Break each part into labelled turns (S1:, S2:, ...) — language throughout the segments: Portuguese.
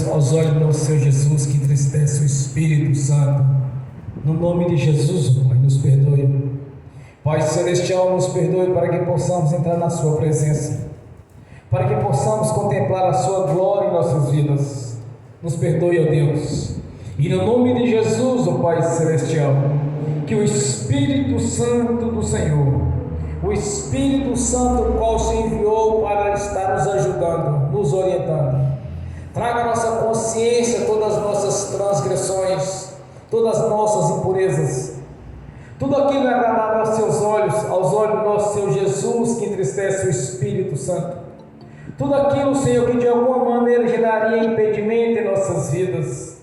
S1: aos olhos do nosso Senhor Jesus, que entristece o Espírito Santo. No nome de Jesus, Pai, nos perdoe. Pai Celestial, nos perdoe para que possamos entrar na Sua presença, para que possamos contemplar a Sua glória em nossas vidas. Nos perdoe, ó Deus. E no nome de Jesus, ó Pai Celestial, que o Espírito Santo do Senhor, o Espírito Santo, o qual se enviou para estar nos ajudando, nos orientando, traga à nossa consciência todas as nossas transgressões, todas as nossas impurezas, tudo aquilo é agradável aos seus olhos, aos olhos do nosso Senhor Jesus, que entristece o Espírito Santo. Tudo aquilo, Senhor, que de alguma maneira geraria impedimento em nossas vidas,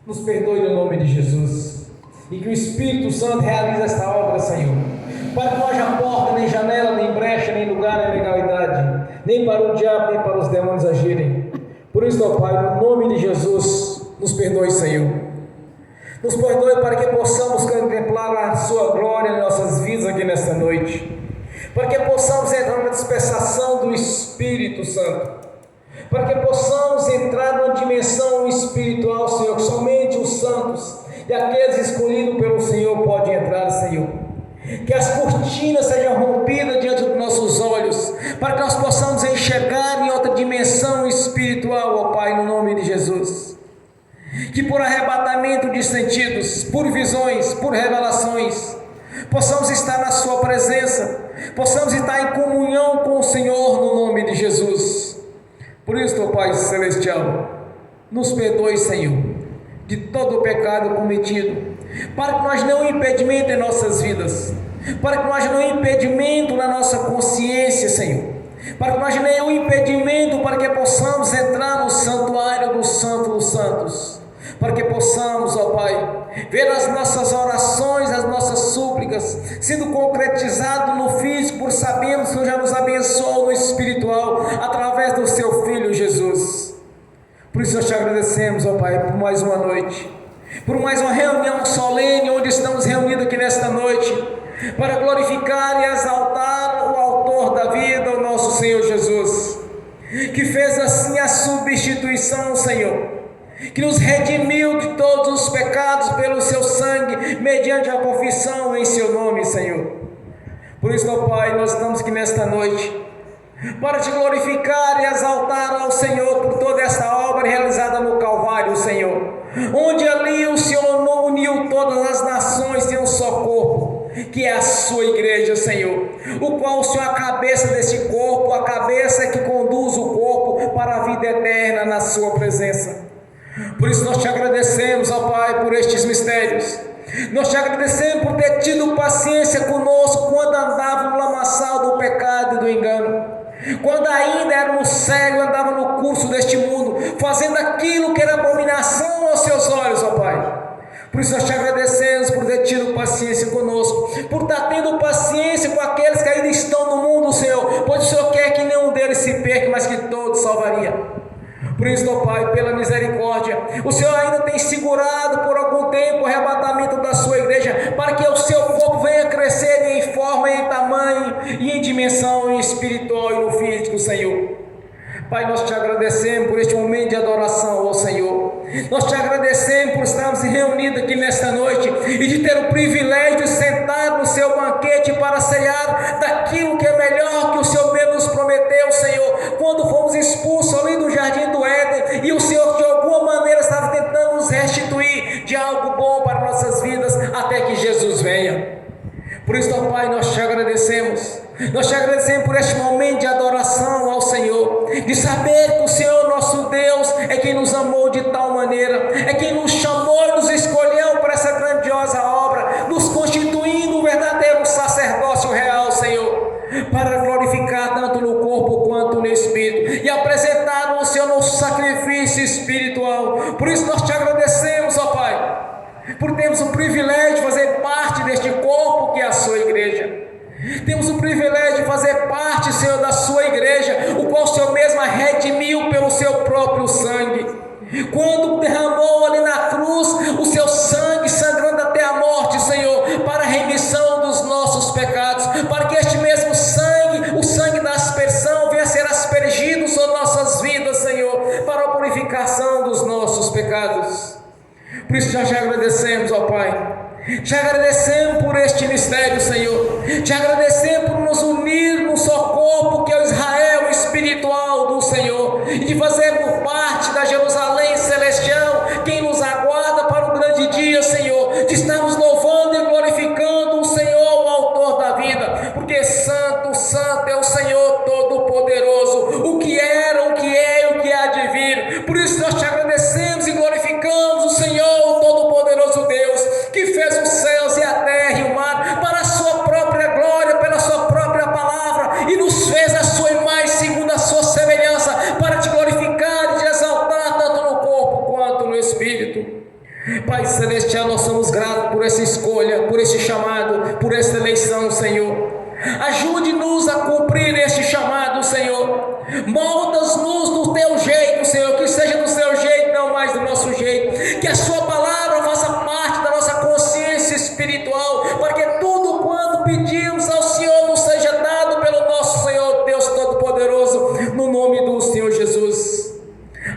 S1: nos perdoe no nome de Jesus. E que o Espírito Santo realize esta obra, Senhor, para que não haja porta, nem janela, nem brecha, nem lugar, nem legalidade, nem para o diabo, nem para os demônios agirem. Por isso, ó Pai, no nome de Jesus, nos perdoe, Senhor. Nos perdoe para que possamos contemplar a Sua glória em nossas vidas aqui nesta noite, para que possamos entrar na dispensação do Espírito Santo, para que possamos entrar numa dimensão espiritual, Senhor, que somente os santos e aqueles escolhidos pelo Senhor podem entrar, Senhor. Que as cortinas sejam rompidas diante dos nossos olhos, para que nós possamos enxergar em outra dimensão espiritual, ó Pai, no nome de Jesus. Que por arrebatamento de sentidos, por visões, por revelações, possamos estar na Sua presença, possamos estar em comunhão com o Senhor no nome de Jesus. Por isso, ó Pai Celestial, nos perdoe, Senhor, de todo o pecado cometido, para que nós não impedimento em nossas vidas, para que nós não impedimento na nossa consciência, Senhor, para que nós nenhum impedimento para que possamos entrar no santuário do Santo dos Santos, para que possamos, ó Pai, ver as nossas orações, as nossas súplicas sendo concretizado no físico, por sabermos que já nos abençoou no espiritual através do Seu Filho Jesus. Por isso nós te agradecemos, ó Pai, por mais uma noite, por mais uma reunião solene, onde estamos reunidos aqui nesta noite, para glorificar e exaltar o autor da vida, o nosso Senhor Jesus, que fez assim a substituição, Senhor, que nos redimiu de todos os pecados pelo Seu sangue, mediante a confissão em Seu nome, Senhor. Por isso, ó Pai, nós estamos aqui nesta noite, para te glorificar e exaltar ao Senhor por toda esta obra realizada no Calvário, Senhor, onde ali o Senhor uniu todas as nações em um só corpo, que é a Sua igreja, Senhor, o qual o Senhor é a cabeça desse corpo, a cabeça que conduz o corpo para a vida eterna na Sua presença. Por isso nós te agradecemos, ó Pai, por estes mistérios. Nós te agradecemos por ter tido paciência conosco quando andávamos no lamaçal do pecado e do engano, quando ainda éramos cegos, andávamos no curso deste mundo, fazendo aquilo que era abominação aos Seus olhos, ó Pai. Por isso nós te agradecemos por ter tido paciência conosco, por estar tendo paciência com aqueles que ainda estão no mundo, Senhor, pois o Senhor quer que nenhum deles se perca, mas que todos salvaria. Por isso, ó Pai, pela misericórdia, o Senhor ainda tem segurado por algum tempo o arrebatamento da Sua igreja, para que o Seu corpo venha crescer em forma, em tamanho e em dimensão espiritual e no físico, Senhor. Pai, nós te agradecemos por este momento de adoração ao Senhor. Nós te agradecemos por estarmos reunidos aqui nesta noite e de ter o privilégio de sentar no Seu banquete para cear daquilo que é melhor que o Senhor mesmo nos prometeu, Senhor, quando fomos expulsos ali do jardim do Éden e o Senhor de alguma maneira estava tentando nos restituir de algo bom para nossas vidas até que Jesus venha. Por isso, ó Pai, nós te agradecemos. Nós te agradecemos por este momento de adoração ao Senhor, de saber que o Senhor nosso Deus é quem nos amou de tal maneira, é quem nos chamou e nos escolheu para essa grandiosa obra, nos constituindo um verdadeiro sacerdócio real, Senhor, para glorificar tanto no corpo quanto no espírito e apresentar ao Senhor nosso sacrifício espiritual. Por isso nós te agradecemos, ó Pai, por termos o privilégio de fazer parte deste corpo que é a Sua igreja. Temos o privilégio de fazer parte, Senhor, da Sua igreja, o qual o Senhor mesmo redimiu pelo Seu próprio sangue. Quando derramou ali na cruz o Seu sangue, sangrando até a morte, Senhor, para a remissão dos nossos pecados, para que este mesmo sangue, o sangue da aspersão, venha a ser aspergido sobre nossas vidas, Senhor, para a purificação remissão dos nossos pecados. Por isso nós te agradecemos, ó Pai. Te agradecemos por este mistério, Senhor. Te agradecemos por nos unir num só corpo, que é o Israel espiritual do Senhor, e de fazermos parte da Jerusalém celestial, quem nos aguarda para o grande dia, Senhor, de estarmos louvando e glorificando o Senhor, o autor da vida, porque santo, santo é o Senhor Todo-Poderoso, o que era, o que é e o que há de vir. Por isso nós te agradecemos e glorificamos o Senhor, o Todo-Poderoso Deus, que fez os céus e a terra e o mar para a sua própria glória, pela sua própria palavra, e nos fez a sua imagem segundo a sua semelhança, para te glorificar e te exaltar tanto no corpo quanto no espírito. Pai celestial, nós somos gratos por essa escolha, por esse chamado, por essa eleição, Senhor. Ajude-nos a cumprir este chamado, Senhor. Molda-nos do teu jeito, Senhor, que seja do seu jeito, não mais do nosso jeito. Que a sua palavra faça parte da nossa consciência espiritual, para que tudo quanto pedimos ao Senhor nos seja dado pelo nosso Senhor Deus Todo-Poderoso, no nome do Senhor Jesus.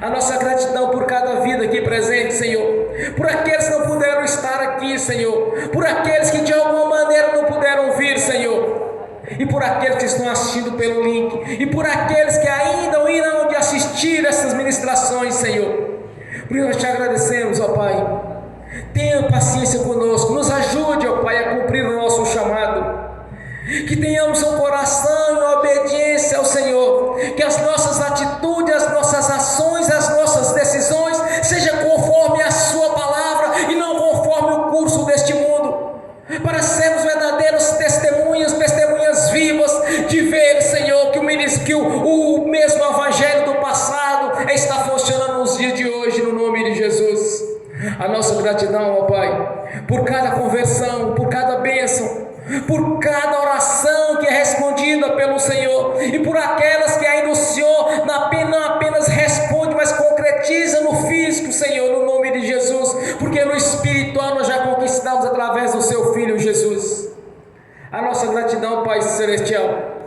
S1: A nossa gratidão por cada vida aqui presente, Senhor, por aqueles que não puderam estar aqui, Senhor, por aqueles que de alguma maneira não puderam vir, Senhor, e por aqueles que estão assistindo pelo link, e por aqueles que ainda irão de assistir essas ministrações, Senhor. Por isso nós te agradecemos, ó Pai. Tenha paciência conosco, nos ajude, ó Pai, a cumprir o nosso chamado. Que tenhamos um coração em obediência ao Senhor, que as nossas atitudes, as nossas ações, as nossas decisões sejam conforme a sua palavra e não conforme o curso deste mundo, para sermos verdadeiros testemunhas vivas de ver, Senhor, que o mesmo evangelho do passado está funcionando nos dias de hoje, no nome de Jesus. A nossa gratidão, ó Pai, por cada conversão, por cada bênção, por cada oração que é respondida pelo Senhor, e por aquelas que ainda o Senhor não apenas responde, mas concretiza no físico, Senhor, no nome de Jesus, porque no espiritual nós já conquistamos através do seu Filho Jesus. A nossa gratidão, Pai Celestial,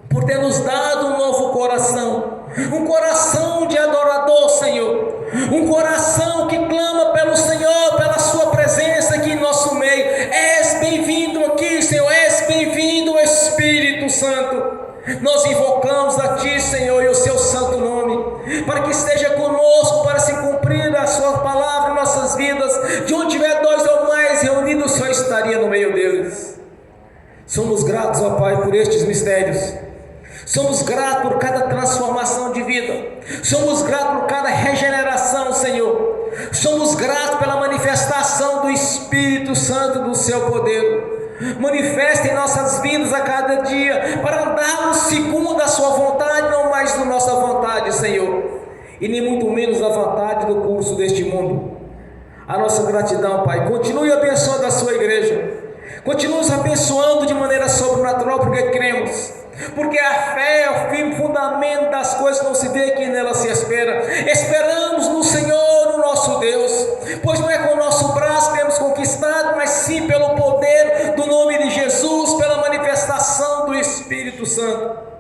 S1: por ter nos dado um novo coração, um coração de adorador, Senhor, um coração que clama pelo Senhor, pela sua presença aqui em nosso meio. És bem-vindo aqui, Senhor, és bem-vindo, Espírito Santo. Nós invocamos a Ti, Senhor, e o Seu santo nome, para que esteja conosco, para se cumprir a Sua palavra em nossas vidas. De onde tiver dois ou mais reunidos, o Senhor estaria no meio deles. Somos gratos, ó Pai, por estes mistérios. Somos gratos por cada transformação de vida. Somos gratos por cada regeneração, Senhor. Somos gratos pela manifestação do Espírito Santo, do Seu poder. Manifesta em nossas vidas a cada dia, para andarmos segundo a Sua vontade, não mais da nossa vontade, Senhor, e nem muito menos a vontade do curso deste mundo. A nossa gratidão, Pai. Continue abençoando a Sua igreja. Continue nos abençoando de maneira sobrenatural, porque cremos. Porque a fé é o firme fundamento das coisas que não se vê, que nela se espera. Esperamos no Senhor, no nosso Deus, pois não é com o nosso braço que temos conquistado, mas sim pelo poder do nome de Jesus, pela manifestação do Espírito Santo.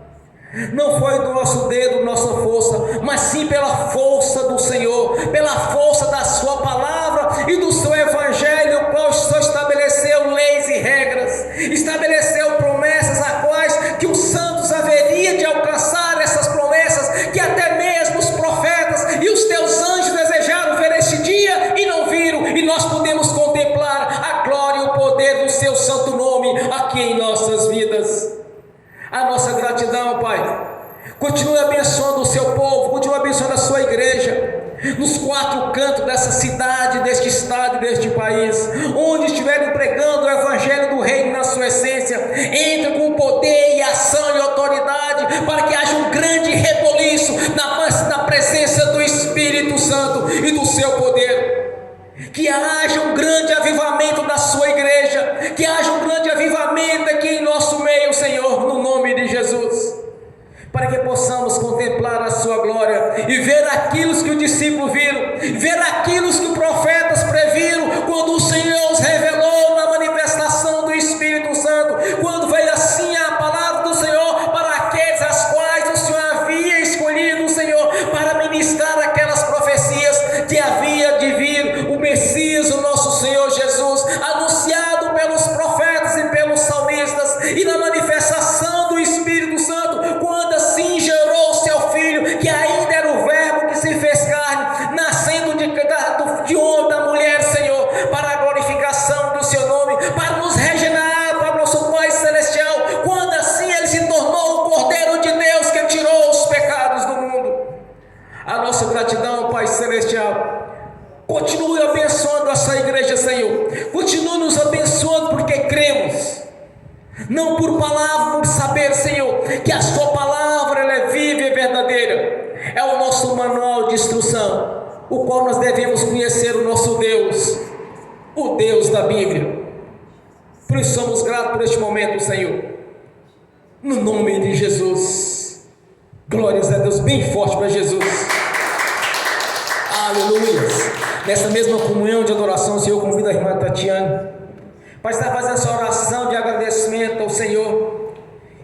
S1: Não foi do nosso dedo, nossa força, mas sim pela força do Senhor, pela força da Sua palavra e do Seu Evangelho, o qual o Senhor estabeleceu leis e regras, estabeleceu promessas a quais que os santos haveria de alcançar essas promessas, que até mesmo os profetas e os teus anjos desejaram ver este dia e não viram, e nós podemos contemplar a glória e o poder do Seu santo nome aqui em nossas vidas. A nossa gratidão, Pai. Continue abençoando o Seu povo, continue abençoando a Sua igreja, nos quatro cantos dessa cidade, deste estado e deste país, onde estiverem pregando o Evangelho do Reino na sua essência. Entra com poder e ação e autoridade, para que haja um grande reboliço na presença do Espírito Santo e do Seu poder. Que haja um grande avivamento da Sua igreja, que haja um grande avivamento aqui em nosso meio, Senhor, no nome de Jesus, para que possamos contemplar a Sua glória e ver aquilo que os discípulos viram, ver aquilo que os profetas previram, quando o Senhor os revelou na manifestação do Espírito Santo, quando veio assim a palavra do Senhor para aqueles as quais o Senhor havia escolhido, Senhor, para ministrar aquelas profecias, Senhor Jesus, anunciado pelos profetas e pelos salmistas, e na manifestação do Espírito Santo, quando assim gerou o seu Filho, que ainda era o Verbo que se fez carne, nascendo de homem, da mulher, Senhor, para a glorificação do seu nome, para nos regenerar para o nosso Pai Celestial, quando assim Ele se tornou o Cordeiro de Deus que tirou os pecados do mundo. A nossa gratidão, Pai Celestial. Continue abençoando essa igreja, Senhor. Continue nos abençoando porque cremos. Não por palavra, por saber, Senhor, que a sua palavra ela é viva e verdadeira. É o nosso manual de instrução, o qual nós devemos conhecer o nosso Deus, o Deus da Bíblia. Por isso somos gratos por este momento, Senhor. No nome de Jesus. Glórias a Deus, bem forte para Jesus. Aleluia. Nessa mesma comunhão de adoração, o Senhor convida a irmã Tatiana para estar fazendo essa oração de agradecimento ao Senhor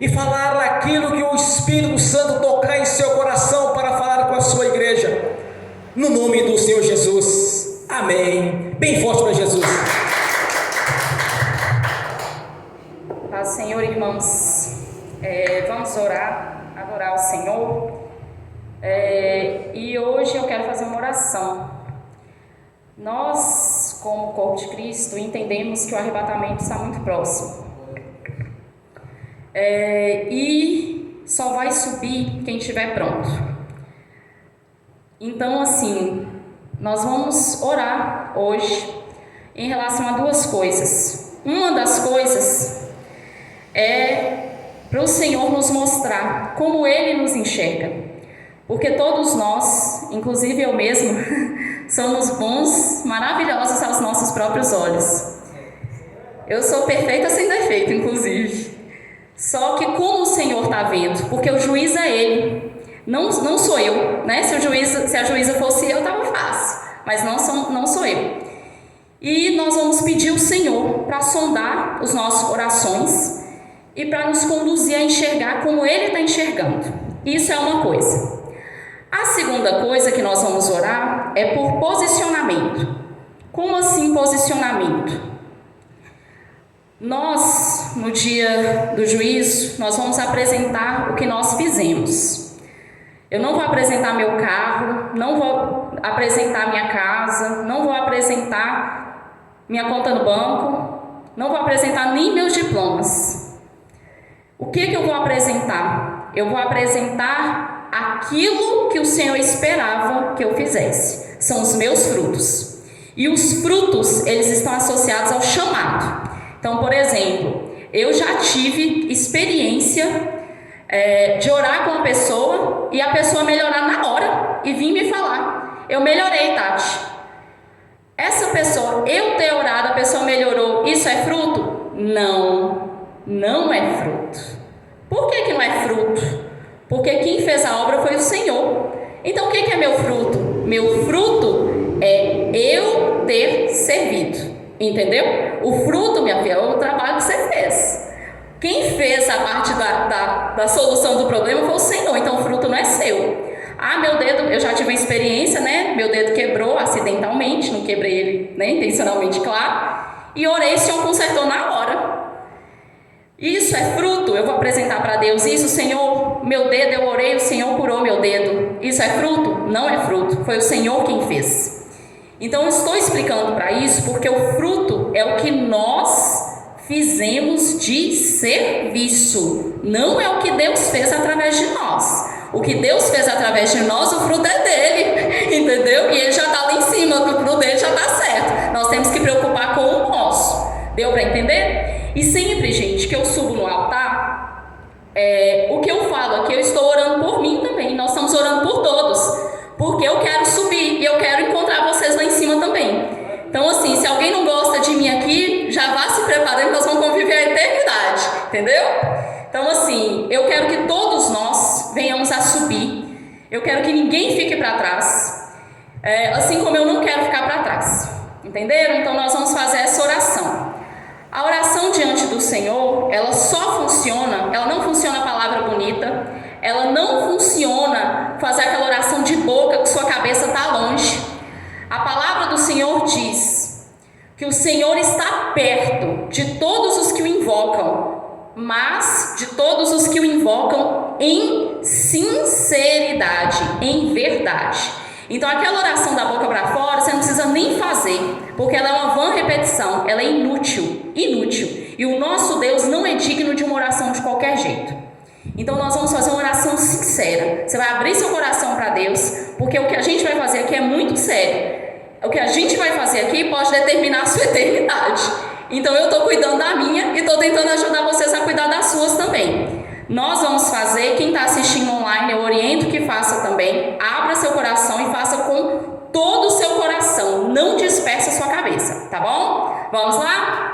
S1: e falar aquilo que o Espírito Santo tocar em seu coração para falar com a sua igreja, no nome do Senhor Jesus. Amém. Bem forte para Jesus.
S2: Paz, Senhor, irmãos. Vamos orar, adorar o Senhor. E hoje eu quero fazer uma oração. Nós, como corpo de Cristo, entendemos que o arrebatamento está muito próximo. E só vai subir quem estiver pronto. Então, assim, nós vamos orar hoje em relação a duas coisas. Uma das coisas é para o Senhor nos mostrar como Ele nos enxerga. Porque todos nós, inclusive eu mesmo, somos bons, maravilhosos aos nossos próprios olhos. Eu sou perfeita sem defeito, inclusive. Só que como o Senhor está vendo? Porque o juiz é Ele, não sou eu, né? Se a juíza fosse eu, estava fácil, mas não sou eu. E nós vamos pedir ao Senhor para sondar os nossos corações e para nos conduzir a enxergar como Ele está enxergando. Isso é uma coisa. A segunda coisa que nós vamos orar é por posicionamento. Como assim posicionamento? Nós, no dia do juízo, nós vamos apresentar o que nós fizemos. Eu não vou apresentar meu carro, não vou apresentar minha casa, não vou apresentar minha conta no banco, não vou apresentar nem meus diplomas. O que eu vou apresentar? Eu vou apresentar aquilo que o Senhor esperava que eu fizesse. São os meus frutos. E os frutos, eles estão associados ao chamado. Então, por exemplo, eu já tive experiência de orar com uma pessoa e a pessoa melhorar na hora e vir me falar: eu melhorei, Tati. Essa pessoa, eu ter orado, a pessoa melhorou, isso é fruto? Não é fruto. Por que não é fruto? Porque quem fez a obra foi o Senhor. Então o que é meu fruto? Meu fruto é eu ter servido. Entendeu? O fruto, minha filha, é o trabalho que você fez. Quem fez a parte da solução do problema foi o Senhor. Então o fruto não é seu. Meu dedo, eu já tive uma experiência, né? Meu dedo quebrou acidentalmente, não quebrei ele, né, intencionalmente, claro. E orei, o Senhor consertou na hora. Isso é fruto? Eu vou apresentar para Deus isso, Senhor, meu dedo eu orei, o Senhor curou meu dedo. Isso é fruto? Não é fruto, foi o Senhor quem fez. Então eu estou explicando para isso porque o fruto é o que nós fizemos de serviço, não é o que Deus fez através de nós. O que Deus fez através de nós, o fruto é dele, entendeu? E ele já está lá em cima, o fruto dele já está certo. Nós temos que preocupar com o nosso. Deu para entender? E sempre, gente, que eu subo no altar, o que eu falo aqui, eu estou orando por mim também. Nós estamos orando por todos, porque eu quero subir e eu quero encontrar vocês lá em cima também. Então, assim, se alguém não gosta de mim aqui, já vá se preparando, nós vamos conviver a eternidade, entendeu? Então, assim, eu quero que todos nós venhamos a subir. Eu quero que ninguém fique para trás, assim como eu não quero ficar para trás. Entenderam? Então, nós vamos fazer essa oração. A oração diante do Senhor, ela só funciona, ela não funciona a palavra bonita, ela não funciona fazer aquela oração de boca que sua cabeça está longe. A palavra do Senhor diz: que o Senhor está perto de todos os que o invocam, mas de todos os que o invocam em sinceridade, em verdade. Então aquela oração da boca para fora, você não precisa nem fazer, porque ela é uma vã repetição, ela é inútil. E o nosso Deus não é digno de uma oração de qualquer jeito. Então nós vamos fazer uma oração sincera. Você vai abrir seu coração para Deus, porque o que a gente vai fazer aqui é muito sério. O que a gente vai fazer aqui pode determinar a sua eternidade. Então eu estou cuidando da minha e estou tentando ajudar vocês a cuidar das suas também. Nós vamos fazer, quem está assistindo online, eu oriento que faça também. Abra seu coração e faça com todo o seu coração. Não disperse a sua cabeça, tá bom? Vamos lá?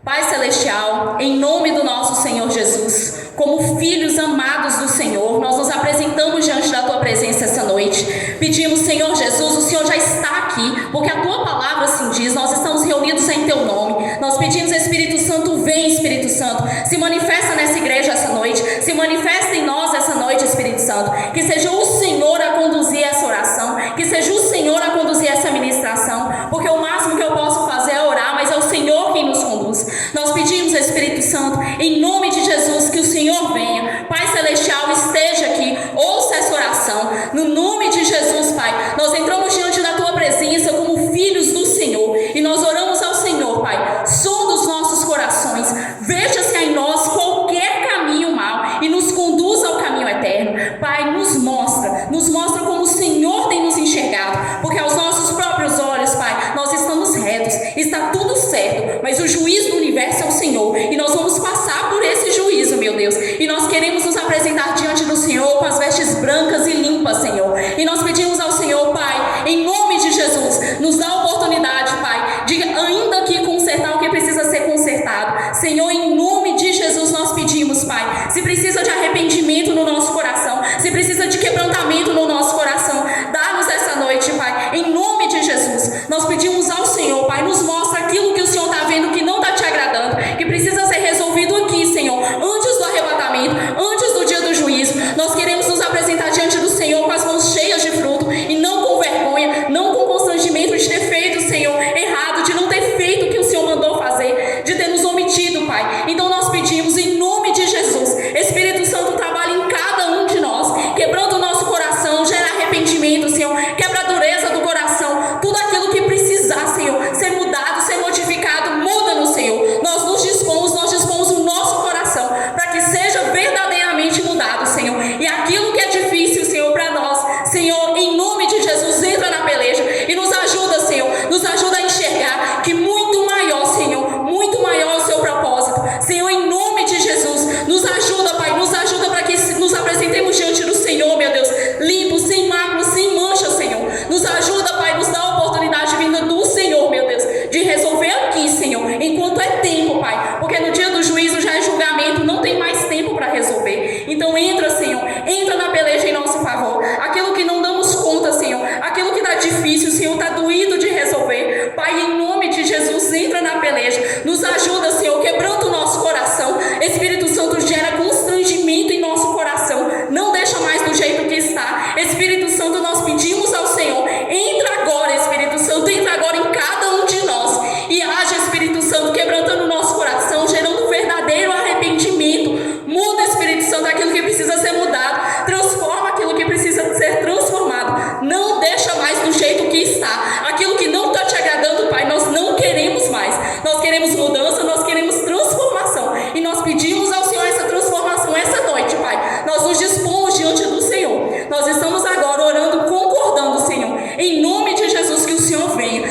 S2: Pai Celestial, em nome do nosso Senhor Jesus, como filhos amados do Senhor, nós nos apresentamos diante da Tua presença essa noite. Pedimos, Senhor Jesus, o Senhor já está aqui, porque a Tua palavra assim diz, nós estamos reunidos em Teu nome. Nós pedimos, Espírito Santo, vem Espírito Santo, se manifesta nessa igreja essa noite, se manifesta em nós essa noite, Espírito Santo. Que seja o Senhor a conduzir essa oração, que seja o Senhor a conduzir essa ministração, porque o máximo que eu posso fazer é orar, mas é o Senhor quem nos conduz. Nós pedimos, Espírito Santo, em nome de Jesus, que o Senhor venha. Pai Celestial, esteja aqui, ouça essa oração. No nome de Jesus, Pai, nós entramos diante da Tua presença como filhos do Senhor. E nós oramos ao Senhor, Pai, sonda os nossos corações. Veja se há em nós qualquer caminho mau e nos conduza ao caminho eterno. Pai, nos mostra como o Senhor tem nos enxergado. Porque aos nossos próprios olhos, Pai, nós estamos retos, está tudo certo, mas o juiz do universo é o Senhor, e nós vamos passar por esse juízo, meu Deus, e nós queremos nos apresentar diante do Senhor com as vestes brancas e limpas, Senhor, e nós pedimos ao Senhor, Pai, em nome de Jesus, nos dá a oportunidade, Pai, de ainda que consertar o que precisa ser consertado. Senhor, em nome de Jesus nós pedimos, Pai, se precisa de arrependimento no nosso coração, se precisa de quebrantamento no nosso coração, dá-nos essa noite, Pai, em nome de Jesus. Nós pedimos ao Senhor, Pai, nos mostra aquilo que o Senhor está vendo que não está te agradando, que precisa ser resolvido aqui, Senhor, antes do arrebatamento, antes do dia do juízo. Nós queremos nos apresentar diante do Senhor com as mãos cheias de fruto e não com vergonha, não com constrangimento de ter feito, Senhor, errado, de não ter feito o que o Senhor mandou fazer, de ter nos omitido, Pai. Então nós pedimos em nome de Jesus, Espírito Santo, trabalha em cada um de nós, quebrando o nosso coração, gera arrependimento, Senhor, quebra a dureza do coração, tudo aquilo que precisar, Senhor, ser mudado, ser modificado, muda no Senhor. Nós dispomos o nosso coração para que seja verdadeiramente mudado, Senhor. E aquilo que é difícil, Senhor, para nós, Senhor, em nome de Jesus, entra na peleja e nos ajuda, Senhor, nos ajuda a enxergar que muito maior, Senhor, muito maior é o seu propósito. Senhor, em nome de Jesus, nos ajuda, Pai, nos ajuda para que nos apresentemos diante do Senhor, meu Deus, limpos, sem máculas, sem mancha, Senhor. Nos ajuda, Pai, nos dá a oportunidade vinda do Senhor, meu Deus, de resolver aqui, Senhor, enquanto é tempo, Pai, porque no dia do juízo já é julgamento, não tem mais tempo para resolver. Então entra, Senhor, entra na peleja em nosso favor. Aquilo que não damos conta, Senhor, aquilo que está difícil, Senhor, está doído de resolver, Pai, em nome de Jesus, entra na peleja, nos ajuda, Senhor, quebrando o nosso coração. Espírito Santo, gera constrangimento em nosso coração, não deixa mais do jeito que está. Espírito Santo, nós pedimos ao Senhor, entra agora, Espírito Santo, entra agora em cada um de nós e haja, Espírito Santo, quebrantando o nosso coração, gerando verdadeiro arrependimento. Muda, Espírito Santo, aquilo que precisa ser mudado, transforma aquilo que precisa ser transformado, não deixa mais do jeito que está. Aquilo que não está te agradando, Pai, nós não queremos mais, nós queremos mudança, nós queremos transformação, e nós pedimos ao Senhor essa transformação essa noite, Pai. Nós nos dispomos diante do Senhor, nós estamos agora orando, concordando, Senhor, em nome de Jesus, que o Senhor venha,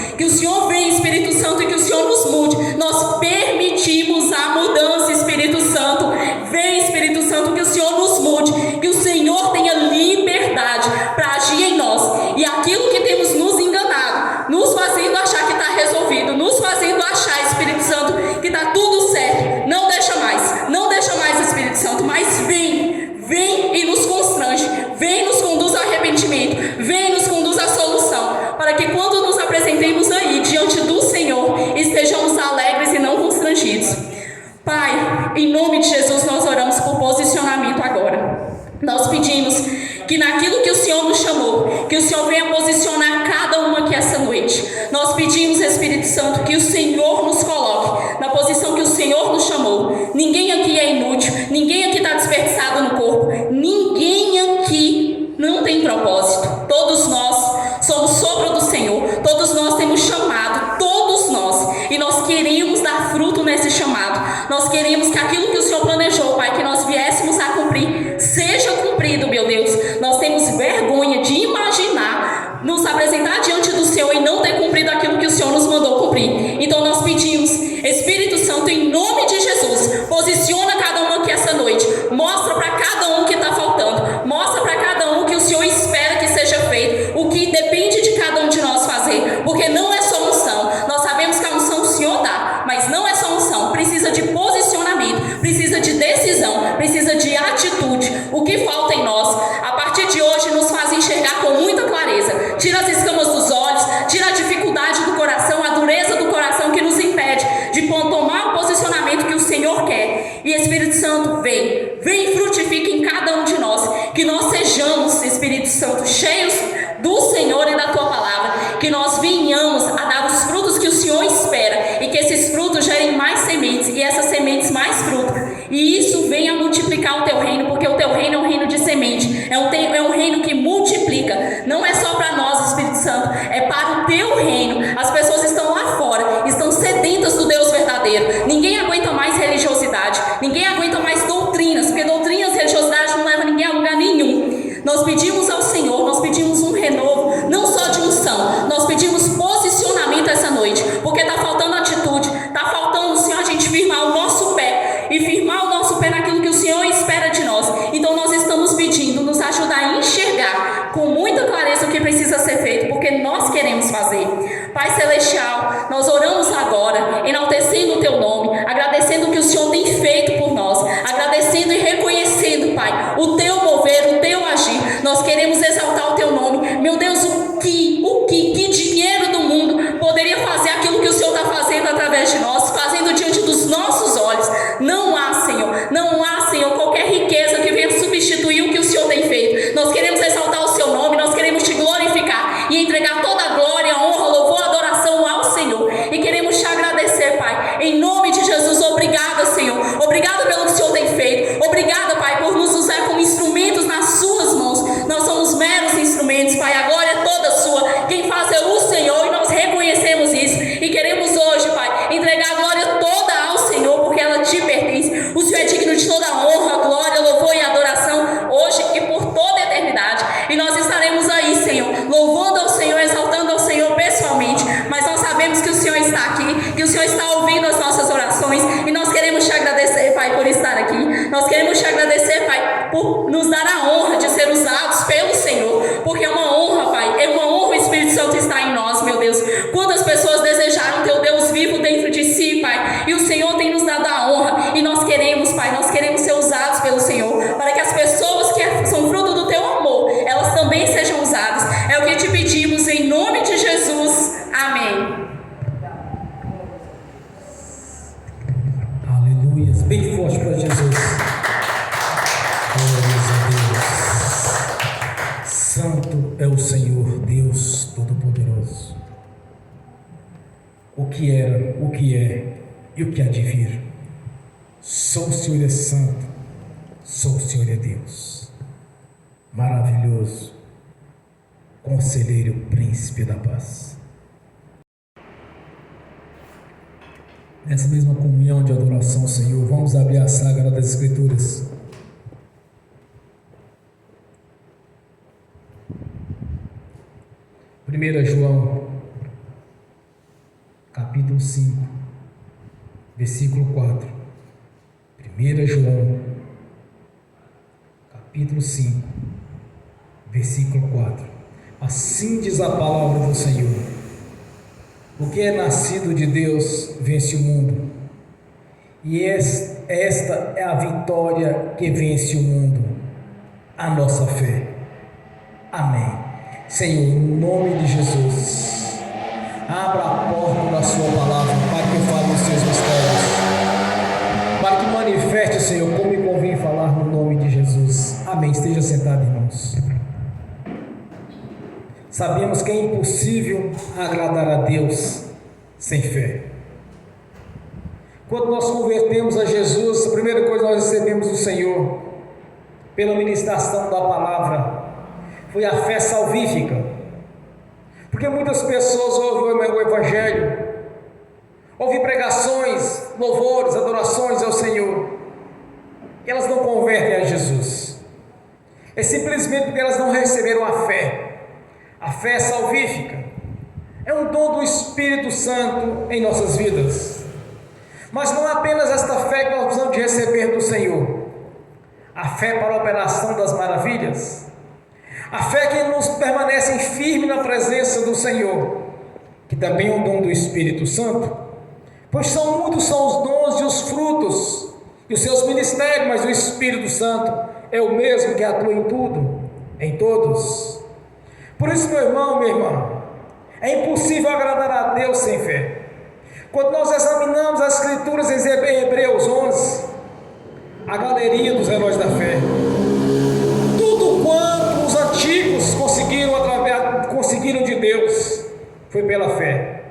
S2: Espírito Santo, e que o Senhor nos mude. Nós permitimos a mudança, Espírito Santo, vem, Espírito Santo, que o Senhor nos mude, que o Senhor tenha liberdade para agir em nós, e aquilo que temos nos enganado, nos fazendo achar que está resolvido, nos fazendo achar, Espírito Santo, que está tudo certo, não deixa mais, Espírito Santo, mas vem e nos constrange, vem e nos conduz ao arrependimento, vem e nos conduz à solução, para que quando nos apresentemos aí diante do Senhor, estejamos alegres e não constrangidos. Pai, em nome de Jesus, nós oramos por posicionamento agora. Nós pedimos que naquilo que o Senhor nos chamou, que o Senhor venha posicionar cada uma aqui essa noite. Nós pedimos, Espírito Santo, que o Senhor nos coloque na posição que o Senhor nos chamou. Ninguém aqui é inútil, ninguém aqui está desperdiçado no corpo, ninguém aqui não tem propósito. Todos nós somos sopro do Senhor, todos nós temos chamado, todos nós, e nós queremos dar fruto nesse chamado. Nós queremos que aquilo que o Senhor planejou, Pai, que nós viéssemos a cumprir, seja cumprido, meu Deus. Nós temos vergonha de imaginar nos apresentar diante do Senhor e não ter cumprido aquilo que o Senhor nos mandou cumprir. Então nós pedimos, Espírito Santo, em nome de Jesus, posiciona cada um aqui essa noite, mostra para cada um que está faltando, mostra para cada um que o Senhor espera que seja feito, o que depende de cada um de nós fazer, porque não é só unção. Nós sabemos que a unção o Senhor dá, mas não é só unção, precisa de posicionamento, precisa de decisão, precisa de atitude. O que falta em nós, a partir de hoje, nos faz enxergar com muita clareza. Tira as escamas dos olhos, tira a dificuldade do coração, a dureza do coração que nos impede de tomar o posicionamento que o Senhor quer. E Espírito Santo, vem e frutifica em cada um de nós, que nós sejamos, Espírito Santo, cheios do Senhor e da Tua palavra, que nós venhamos a dar os frutos que o Senhor espera, e que esses frutos gerem mais sementes, e essas sementes mais frutos, e isso venha multiplicar o Teu reino, porque o Teu reino é um reino de semente, é um reino que multiplica. Não é só para nós, Espírito Santo, é para o Teu reino. As pessoas estão lá fora, estão sedentas do Deus verdadeiro. Ninguém aguenta mais religiosidade, ninguém aguenta mais doutrinas, porque doutrinas e religiosidade não levam ninguém a lugar nenhum. Nós pedimos ao Senhor, nós pedimos um renovo, não só de unção, nós pedimos posicionamento essa noite, porque está faltando atitude, está faltando, Senhor, a gente firmar o nosso pé, e firmar o nosso pé naquilo que o Senhor espera de nós. Então nós estamos pedindo, nos ajudar a enxergar com muita clareza o que precisa ser feito, porque nós queremos fazer. Pai Celestial, nós oramos agora, enaltecendo o Teu nome, agradecendo o que o Senhor tem feito por nós, agradecendo e reconhecendo, Pai, o Teu mover, o Teu agir. Nós queremos exaltar o Teu nome. Meu Deus, que dinheiro do mundo poderia fazer aquilo que o Senhor está fazendo através de nós, fazendo diante dos nossos olhos? Não há, Senhor, não há, Senhor, qualquer riqueza que venha substituir o que o Senhor tem feito. Nós queremos exaltar o Seu nome, nós queremos Te glorificar e entregar toda a glória, honra, louvor, adoração ao Senhor. E queremos Te agradecer, Pai, em nome de Jesus. Obrigada, Senhor, obrigada pelo que o Senhor tem feito. Obrigada, Pai, por nos usar como instrumentos nas Suas mãos. Nós somos meros instrumentos, Pai, a glória é toda Sua. Quem faz é o Senhor, e nós reconhecemos isso. E queremos hoje, Pai, entregar a glória toda ao Senhor, porque ela Te pertence. O Senhor é digno de toda a honra, glória, louvor e adoração, hoje e por toda a eternidade. E nós estaremos aí, Senhor, louvando ao Senhor, exaltando ao Senhor pessoalmente. Mas nós sabemos que o Senhor está aqui, que o Senhor está ouvindo as nossas orações. E nós queremos Te agradecer, Pai, por estar aqui. Nós queremos Te agradecer, Pai, por nos dar a honra de ser usados pelo Senhor. Porque é uma honra, Pai, é uma honra o Espírito Santo estar em nós, meu Deus. Quantas pessoas desejaram Teu Deus vivo dentro de si, Pai, e o Senhor tem nos dado a honra. E nós queremos, Pai, nós queremos ser usados pelo Senhor, para que as pessoas que são fruto do Teu amor, elas também sejam usadas. É o que Te pedimos em nome de Jesus. Amém.
S1: Aleluia. Bem forte para Jesus. Glórias a Deus. Santo é o Senhor, Deus Todo-Poderoso. O que era, o que é e o que há de vir. Só o Senhor é santo, só o Senhor é Deus. Maravilhoso, Conselheiro, Príncipe da Paz. Nessa mesma comunhão de adoração ao Senhor, vamos abrir a Sagrada das Escrituras. Primeira João, capítulo 5, versículo 4. 1 João, capítulo 5, versículo 4. Assim diz a palavra do Senhor: o que é nascido de Deus vence o mundo, e esta é a vitória que vence o mundo, a nossa fé. Amém. Senhor, em nome de Jesus, abra a porta da Sua palavra para que fale os Seus mistérios, para que manifeste, Senhor, como me convém falar no nome de Jesus. Amém. Esteja sentado, irmãos. Sabemos que é impossível agradar a Deus sem fé. Quando nós convertemos a Jesus, a primeira coisa que nós recebemos do Senhor, pela ministração da palavra, foi a fé salvífica. Porque muitas pessoas ouvem o Evangelho, ouvem pregações, louvores, adorações ao Senhor, e elas não convertem a Jesus. É simplesmente porque elas não receberam a fé. A fé salvífica é um dom do Espírito Santo em nossas vidas. Mas não é apenas esta fé que nós precisamos de receber do Senhor. A fé para a operação das maravilhas. A fé que nos permanece firme na presença do Senhor, que também é um dom do Espírito Santo. Pois muitos são os dons e os frutos e os seus ministérios, mas o Espírito Santo é o mesmo que atua em tudo, em todos. Por isso, meu irmão, minha irmã, é impossível agradar a Deus sem fé. Quando nós examinamos as Escrituras em Hebreus 11, a galeria dos heróis da fé, tudo quanto os antigos conseguiram de Deus, foi pela fé,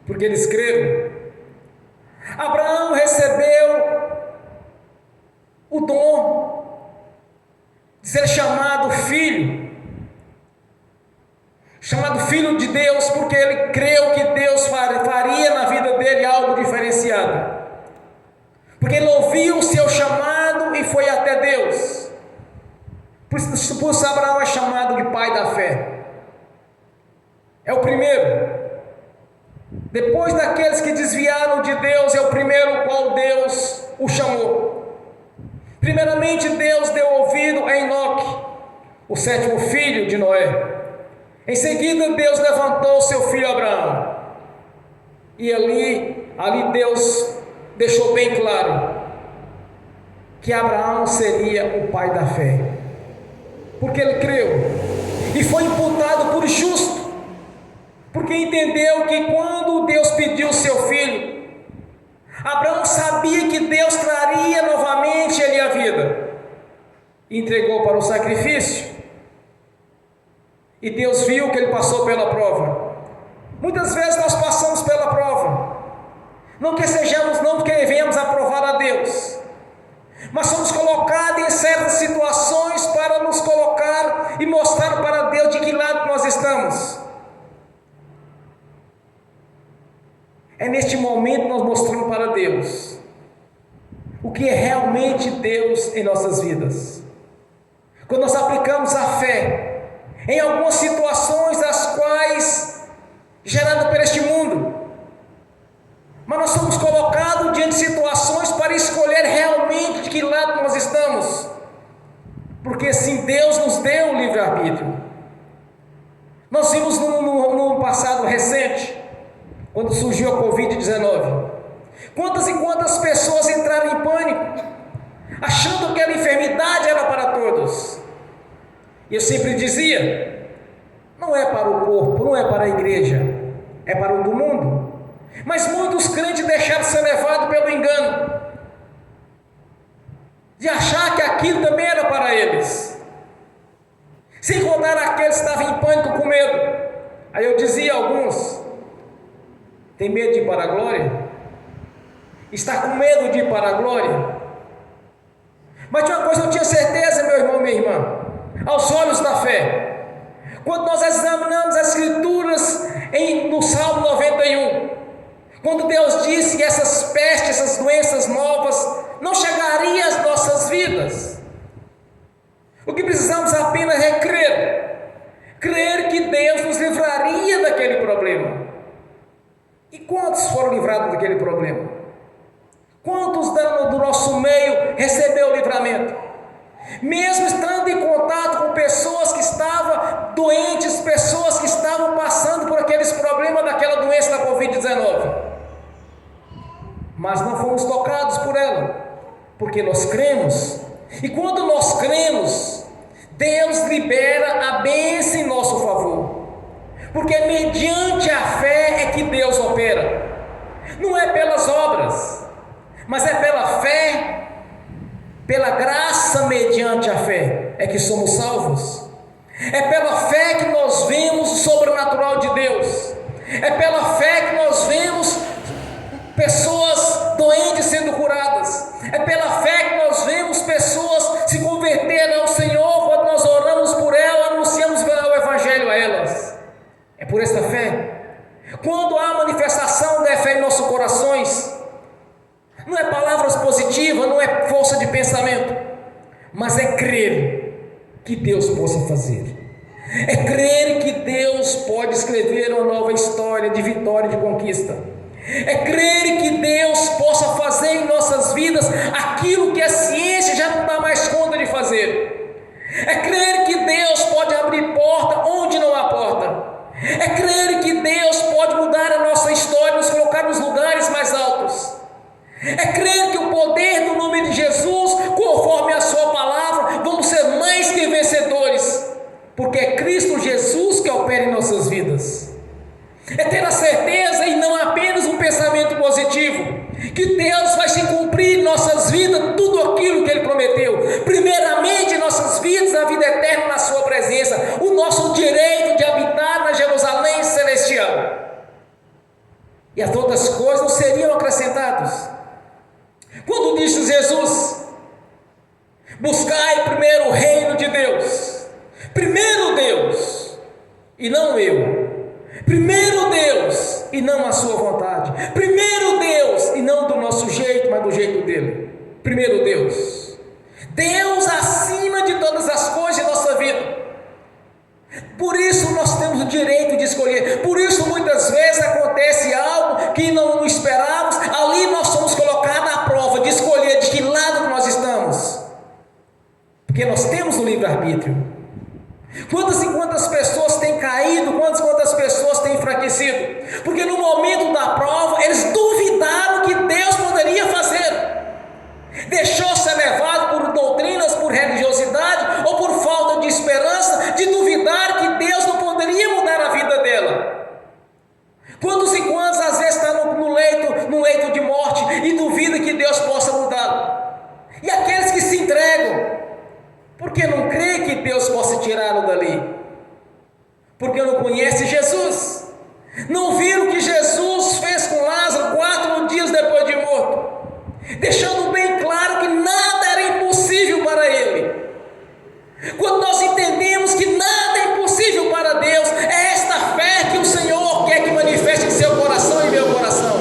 S1: porque eles creram. Abraão recebeu o dom de ser chamado filho de Deus, porque ele creu que Deus faria na vida dele algo diferenciado, porque ele ouviu o seu chamado e foi até Deus. Por isso Abraão é chamado de pai da fé. É o primeiro. Depois daqueles que desviaram de Deus, é o primeiro qual Deus o chamou. Primeiramente, Deus deu ouvido a Enoque, o sétimo filho de Noé. Em seguida, Deus levantou seu filho Abraão. E ali Deus deixou bem claro que Abraão seria o pai da fé, porque ele creu e foi imputado por justo, porque entendeu que quando Deus pediu seu filho, Abraão sabia que Deus traria novamente ele à vida, e entregou para o sacrifício. E Deus viu que ele passou pela prova. Muitas vezes nós passamos pela prova, não porque venhamos a provar a Deus, mas somos colocados em certas situações para nos colocar e mostrar para Deus de que lado nós estamos. É neste momento que nós mostramos para Deus o que é realmente Deus em nossas vidas. Quando nós aplicamos a fé em algumas situações as quais geradas por este mundo, mas nós somos colocados diante de situações para escolher realmente de que lado nós estamos, porque sim, Deus nos deu o livre-arbítrio. Nós vimos no passado recente, quando surgiu a Covid-19, quantas e quantas pessoas entraram em pânico, achando que a enfermidade era para todos. E eu sempre dizia, não é para o corpo, não é para a igreja, é para o do mundo. Mas muitos crentes deixaram ser levados pelo engano, de achar que aquilo também era para eles, sem contar aqueles que estavam em pânico com medo. Aí eu dizia a alguns, tem medo de ir para a glória? Está com medo de ir para a glória? Mas de uma coisa eu tinha certeza, meu irmão, minha irmã, aos olhos da fé, quando nós examinamos as Escrituras no Salmo 91, quando Deus disse que essas pestes, essas doenças novas não chegariam às nossas vidas, o que precisamos apenas é crer que Deus nos livraria daquele problema. E quantos foram livrados daquele problema? Quantos do nosso meio recebeu o livramento? Mesmo estando em contato com pessoas que estavam doentes, pessoas que estavam passando por aqueles problemas daquela doença da Covid-19, mas não fomos tocados por ela, porque nós cremos. E quando nós cremos, Deus libera a bênção em nosso favor, porque mediante a fé é que Deus opera. Não é pelas obras, mas é pela fé. Pela graça mediante a fé é que somos salvos. É pela fé que nós vemos o sobrenatural de Deus. É pela fé que nós vemos
S3: esta fé? Quando há manifestação da fé em nossos corações, não é palavras positivas, não é força de pensamento, mas é crer que Deus possa fazer. É crer que Deus pode escrever uma nova história de vitória e de conquista. É crer que Deus possa fazer em nossas vidas aquilo que a ciência já não dá mais conta de fazer. É crer que Deus pode abrir porta onde não há porta. É crer que Deus pode mudar a nossa história, nos colocar nos lugares mais altos. É crer que o poder do nome de Jesus, conforme a sua palavra, vamos ser mais que vencedores, porque é Cristo Jesus que opera em nossas vidas. É ter a certeza e não apenas um pensamento positivo, que Deus vai se cumprir em nossas vidas tudo aquilo que Ele prometeu. Primeiramente em nossas vidas, a vida eterna na sua presença, o nosso direito de habitar na Jerusalém celestial, e as outras coisas não seriam acrescentadas. Quando disse Jesus: buscai primeiro o reino de Deus, primeiro Deus e não eu, primeiro Deus e não a sua vontade, primeiro Deus e não do nosso jeito, mas do jeito dele. Primeiro Deus, Deus acima de todas as coisas em nossa vida. Por isso nós temos o direito de escolher. Por isso muitas vezes acontece algo que não esperávamos, ali nós somos colocados à prova de escolher de que lado nós estamos, porque nós temos o livre-arbítrio. Quantas e quantas pessoas têm caído, quantas pessoas têm enfraquecido, porque no momento da prova eles duvidaram que Deus poderia fazer, deixou-se levado por doutrinas, por religiosidade ou por falta de esperança, de duvidar que Deus não poderia mudar a vida dela. Quantos e quantos às vezes estão no leito de morte e duvida que Deus possa mudá-lo? E aqueles que se entregam, porque não crê que Deus possa tirá-lo dali, porque não conhece Jesus, não viram o que Jesus fez com Lázaro 4 dias depois de morto, deixando bem claro que nada era impossível para ele. Quando nós entendemos que nada é impossível para Deus, é esta fé que o Senhor quer que manifeste em seu coração e em meu coração.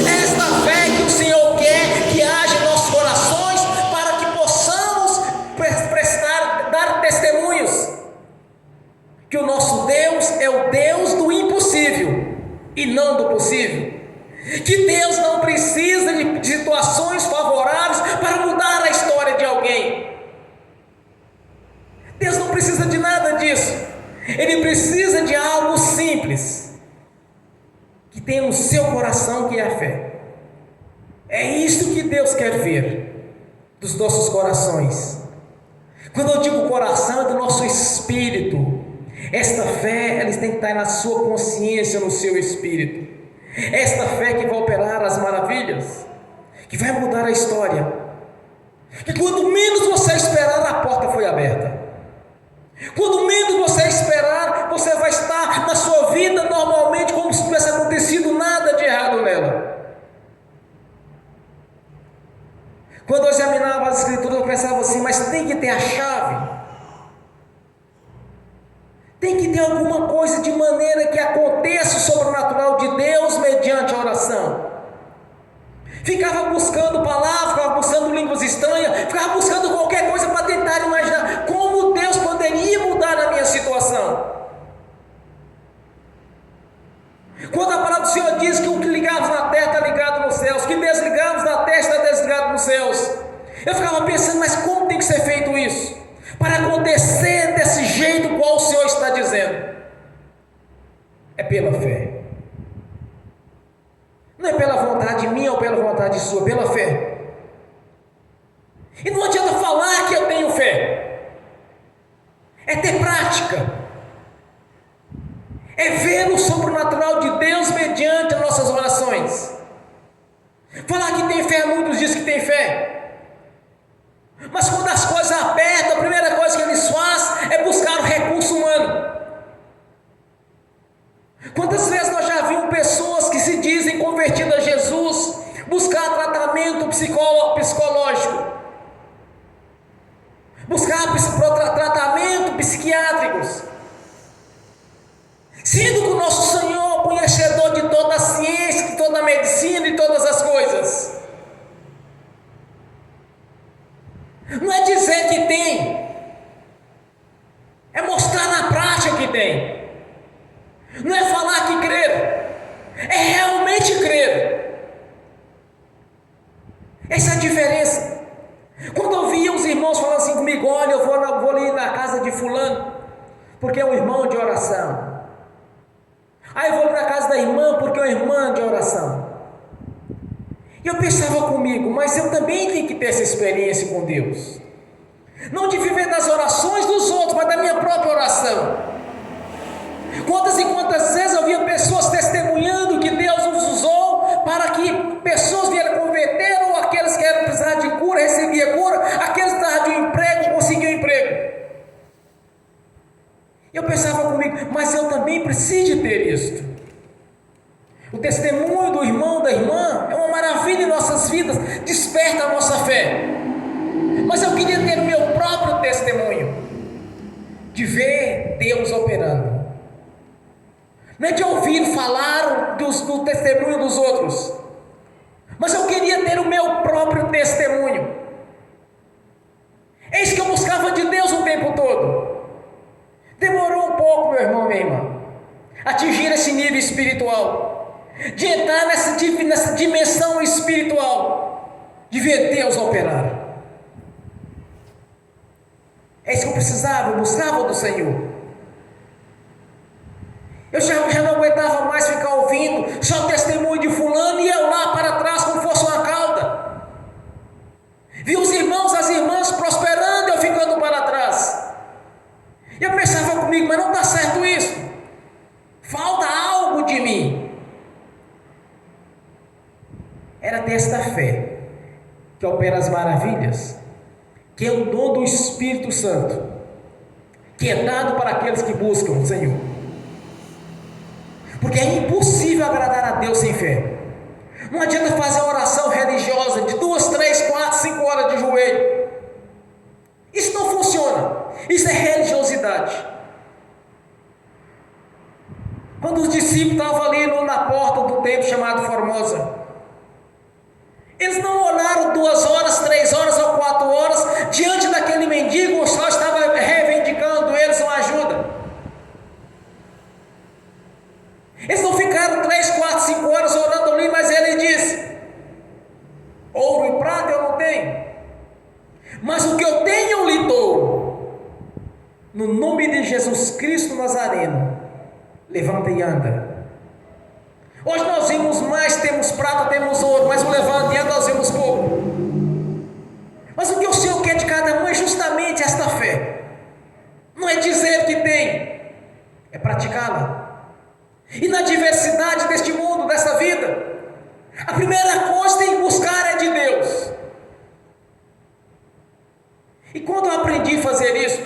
S3: É esta fé que o Senhor quer que haja em nossos corações, para que possamos dar testemunhos que o nosso Deus é o Deus do impossível e não do possível. Que Deus não precisa de situações favoráveis para mudar a história de alguém. Deus não precisa de nada disso. Ele precisa de algo simples, que tem no seu coração, que é a fé. É isso que Deus quer ver dos nossos corações. Quando eu digo coração, é do nosso espírito. Esta fé, ela tem que estar na sua consciência, no seu espírito. Esta fé que vai operar as maravilhas, que vai mudar a história, que quando menos você esperar, a porta foi aberta. Quando menos você esperar, você vai estar na sua vida normalmente, como se não tivesse acontecido nada de errado nela. Quando eu examinava as escrituras, eu pensava assim: mas tem que ter a chave, tem que ter alguma coisa de maneira que aconteça o sobrenatural de Deus mediante a oração. Ficava buscando palavras, ficava buscando línguas estranhas, ficava buscando qualquer coisa para tentar imaginar como Deus poderia mudar a minha situação. Quando a palavra do Senhor diz que o que ligamos na terra está ligado nos céus, que desligamos na terra está desligado nos céus, eu ficava pensando: mas como tem que ser feito isso para acontecer desse jeito qual o Senhor está dizendo? É pela fé. Não é pela vontade minha ou pela vontade sua, pela fé. E não adianta falar que eu tenho fé, é ter prática, é ver o sobrenatural de Deus mediante as nossas orações. Falar que tem fé, muitos dizem que tem fé, mas quando as coisas apertam, a primeira coisa que eles fazem é buscar o recurso humano. Quantas vezes nós já vimos pessoas que se dizem convertidas a Jesus buscar tratamento psicológico, buscar tratamento psiquiátricos, sendo que o nosso Senhor, conhecedor de toda a ciência, de toda a medicina e todas as coisas. Não é dizer que tem, é mostrar na prática que tem. Não é falar que crer, é realmente crer. Essa é a diferença. Quando eu via os irmãos falando assim comigo: olha, eu vou ali na casa de fulano, porque é um irmão de oração. Aí eu vou ali na casa da irmã, porque é uma irmã de oração. E eu pensava comigo: mas eu também tenho que ter essa experiência com Deus. Não de viver das orações dos outros, mas da minha própria oração. Quantas e quantas vezes eu via pessoas testemunhando que Deus os usou para que pessoas vieram converter, ou aqueles que eram precisar de cura, recebiam cura, aqueles que precisavam de um emprego, conseguiam emprego. Eu pensava comigo: mas eu também preciso de ter isto. O testemunho do irmão, da irmã, é uma maravilha em nossas vidas, desperta a nossa fé. Mas eu queria ter o meu próprio testemunho, de ver Deus operando. Não é de ouvir falar do testemunho dos outros, mas eu queria ter o meu próprio testemunho. É isso que eu buscava de Deus o tempo todo. Demorou um pouco, meu irmão, minha irmã, atingir esse nível espiritual, de entrar nessa dimensão espiritual, de ver Deus operar. É isso que eu precisava, eu buscava do Senhor. Eu já não aguentava mais ficar ouvindo só o testemunho de fulano, e eu lá para trás como fosse uma cauda. Vi os irmãos, as irmãs prosperando, eu ficando para trás. E eu pensava comigo: mas não está certo isso. Falta algo de mim. Era ter esta fé que opera as maravilhas, que é o dom do Espírito Santo, que é dado para aqueles que buscam o Senhor. Porque é impossível agradar a Deus sem fé. Não adianta fazer oração religiosa de 2, 3, 4, 5 horas de joelho. Isso não funciona. Isso é religiosidade. Quando os discípulos estavam ali na porta do templo chamado Formosa, eles não oraram 2 horas, 3 horas ou 4 horas diante daquele mendigo, o só estava reivindicando eles uma ajuda. Eles não ficaram 3, 4, 5 horas orando ali, mas ele disse: ouro e prata eu não tenho, mas o que eu tenho eu lhe dou. No nome de Jesus Cristo Nazareno, levanta e anda. Hoje nós vimos mais, temos prata, temos ouro, mas o levanta e anda nós vimos pouco. Mas o que o Senhor quer de cada um é justamente esta fé. Não é dizer que tem, é praticá-la. E na diversidade deste mundo, dessa vida, a primeira coisa que tem que buscar é de Deus. E quando eu aprendi a fazer isso,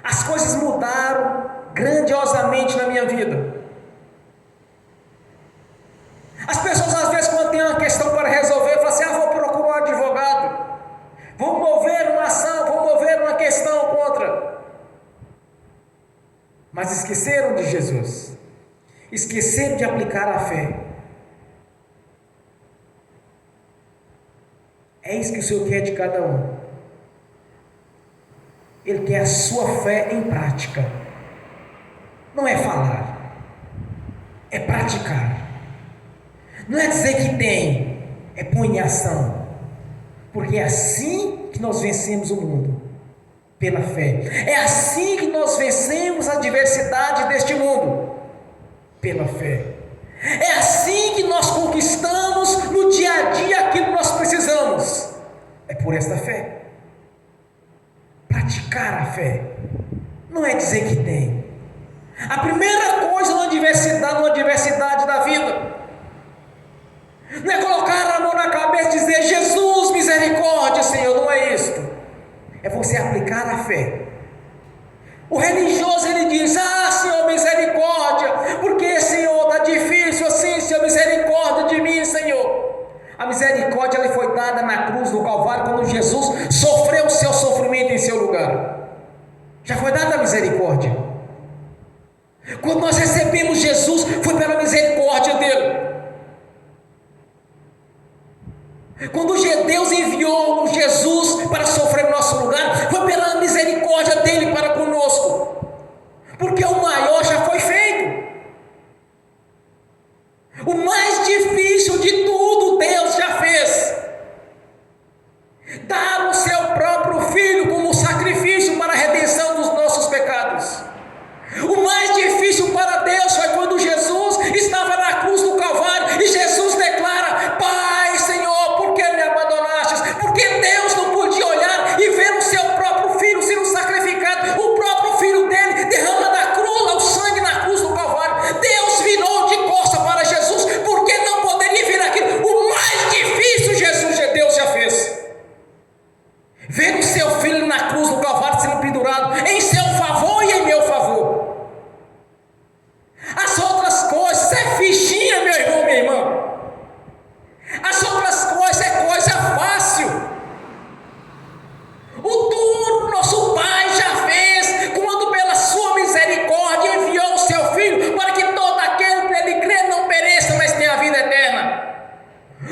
S3: as coisas mudaram grandiosamente na minha vida. As pessoas às vezes, quando tem uma questão para resolver, falam assim: vou procurar um advogado, vou mover uma ação, vou mover uma questão contra. Mas esqueceram de Jesus, esqueceram de aplicar a fé. É isso que o Senhor quer de cada um. Ele quer a sua fé em prática. Não é falar, é praticar. Não é dizer que tem, é pôr em ação. Porque é assim que nós vencemos o mundo, pela fé. É assim que nós vencemos a adversidade deste mundo, pela fé. É assim que nós conquistamos no dia a dia aquilo que nós precisamos, é por esta fé. Praticar a fé não é dizer que tem. A primeira coisa numa adversidade da vida não é colocar a mão na cabeça e dizer: Jesus, misericórdia, Senhor. Não é isto. É você aplicar a fé. O religioso, ele diz: Senhor, misericórdia, porque, Senhor, está difícil assim, Senhor, misericórdia de mim, Senhor. A misericórdia, ela foi dada na cruz do Calvário, quando Jesus sofreu o seu sofrimento em seu lugar. Já foi dada a misericórdia. Quando nós recebemos recebemos Jesus foi pela misericórdia dele. Quando Deus enviou Jesus para sofrer no nosso lugar, foi pela misericórdia dele para conosco, porque o maior já foi feito. O mais difícil de tudo Deus já fez: dar o seu próprio Filho como sacrifício para a redenção dos nossos pecados. O mais difícil para Deus foi quando Jesus estava na cruz do Calvário e Jesus declara: Pai, Senhor, por que me abandonastes? Porque Deus não podia olhar e ver o seu próprio Filho sendo sacrificado, o próprio Filho dele derramando a cruz, o sangue na cruz do Calvário. Deus virou de costas para Jesus, porque não poderia ver aquilo. O mais difícil Deus já fez: ver o seu Filho na cruz do Calvário sendo pendurado em seu favor e em meu favor. As outras coisas é fichinha, meu irmão, minha irmã. As outras coisas é coisa fácil. O tudo nosso Pai já fez quando pela sua misericórdia enviou o seu Filho para que todo aquele que nele crê não pereça, mas tenha a vida eterna.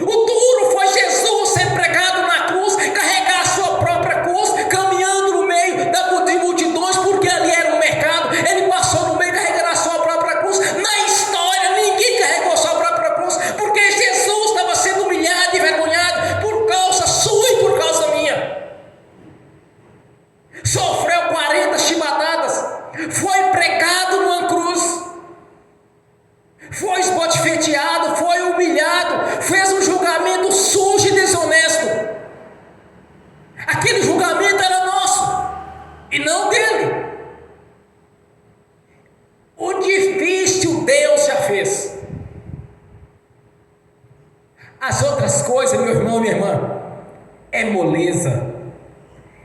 S3: O duro foi Jesus ser pregado na cruz, carregar a sua própria cruz, caminhando no meio de multidões, porque ali era um mercado. Ele passou no meio carregando a sua própria cruz. Na história ninguém carregou a sua própria cruz, porque Jesus estava sendo humilhado e envergonhado por causa sua e por causa minha. Sofreu 40 chibatadas, foi pregado numa cruz, foi esbofeteado, foi humilhado, fez um julgamento sujo e desonesto. Aquele julgamento era nosso e não dele. O difícil Deus já fez. As outras coisas, meu irmão, minha irmã, é moleza.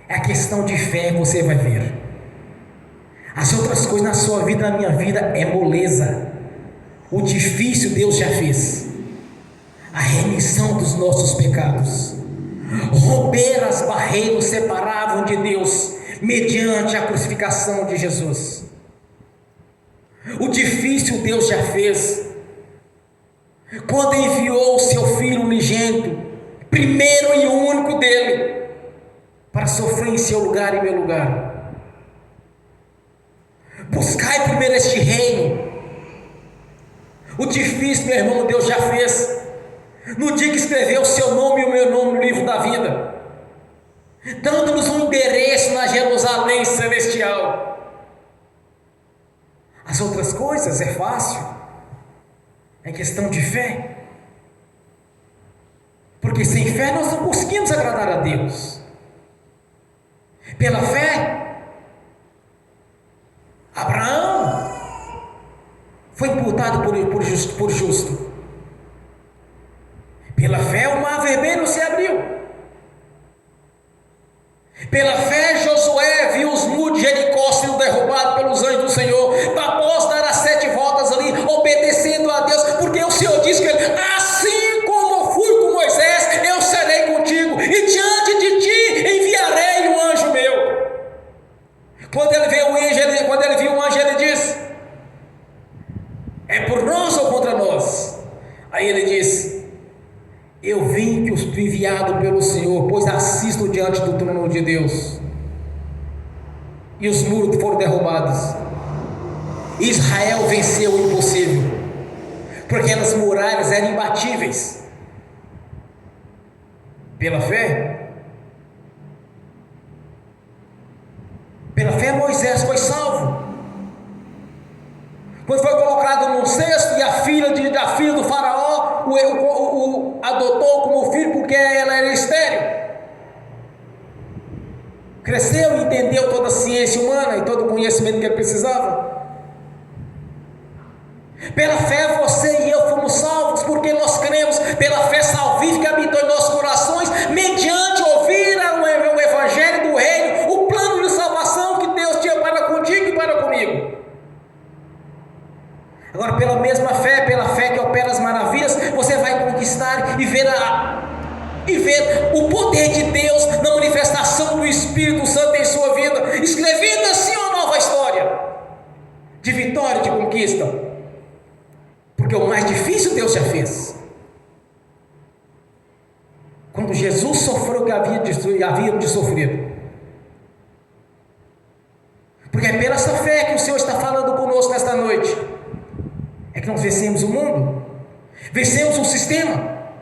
S3: É a questão de fé, você vai ver. As outras coisas na sua vida, na minha vida, é moleza. O difícil Deus já fez: a remissão dos nossos pecados, romper as barreiras que separavam de Deus mediante a crucificação de Jesus. O difícil Deus já fez quando enviou o seu Filho unigênito, primeiro e único dele, para sofrer em seu lugar e meu lugar. Buscai primeiro este reino. O difícil, meu irmão, Deus já fez no dia que escreveu o seu nome e o meu nome no livro da vida, dando-nos um endereço na Jerusalém celestial. As outras coisas é fácil, é questão de fé, porque sem fé nós não conseguimos agradar a Deus. Pela fé, Abraão foi imputado por justo. Pela fé o mar vermelho se abriu. Pela fé Josué viu os muros de Jericó sendo derrubados pelos anjos do Senhor, após dar as 7 voltas ali, obedecendo a Deus, porque o Senhor disse que ele: assim como eu fui com Moisés, eu serei contigo, e diante de ti enviarei um anjo meu. Quando ele viu o anjo, ele disse: é por nós ou contra nós? Aí ele disse: eu vim que os enviado pelo Senhor, pois assisto diante do trono de Deus. E os muros foram derrubados. Israel venceu o impossível, porque as muralhas eram imbatíveis. Pela fé, Moisés foi salvo. Quando foi colocado num cesto, e a filha do faraó o adotou como filho, porque ela era estéril. Cresceu e entendeu toda a ciência humana e todo o conhecimento que ele precisava. Pela fé você e eu fomos salvos, porque nós cremos pela fé salvífica que habitou em nossos corações, mediante ouvir o evangelho do reino, o plano de salvação que Deus tinha para contigo e para comigo. Agora, pela mesma fé, pela fé que opera as maravilhas, você vai conquistar e ver o poder de Deus na manifestação do Espírito Santo em sua vida, escrevendo assim uma nova história de vitória e de conquista. porque o mais difícil Deus já fez. Quando Jesus sofreu o que havíamos de sofrer. Porque é pela essa fé que o Senhor está falando conosco nesta noite. É que nós vencemos o mundo, vencemos o sistema,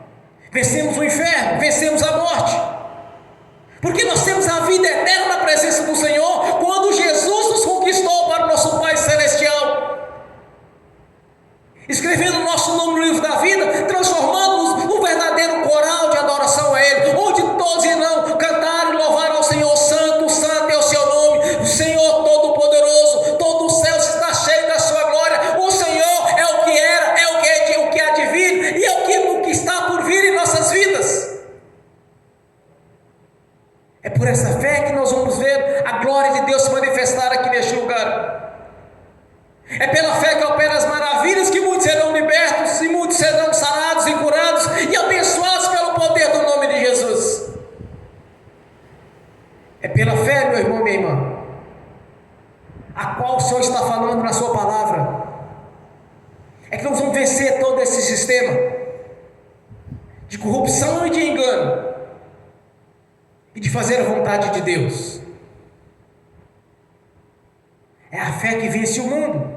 S3: vencemos o inferno, vencemos a morte. Porque nós temos a vida eterna na presença do Senhor, quando Jesus nos conquistou para o nosso Pai Celestial, escrevendo o nosso nome no livro da vida, transformando-nos num verdadeiro coral de adoração a Ele, onde todos irão cantar e louvar ao Senhor. Santo, santo é o seu nome, o Senhor Todo-Poderoso, todo o céu está cheio da sua glória. O Senhor é o que era, é o que há de vir, e é o que está por vir em nossas vidas. É por essa fé que nós vamos ver a glória de Deus se manifestar aqui neste lugar. É pela fé que opera as maravilhas, que muitos serão libertos e muitos serão sarados e curados e abençoados pelo poder do nome de Jesus. É pela fé, meu irmão e minha irmã, a qual o Senhor está falando na sua palavra, é que nós vamos vencer todo esse sistema de corrupção e de engano, e de fazer a vontade de Deus. É a fé que vence o mundo,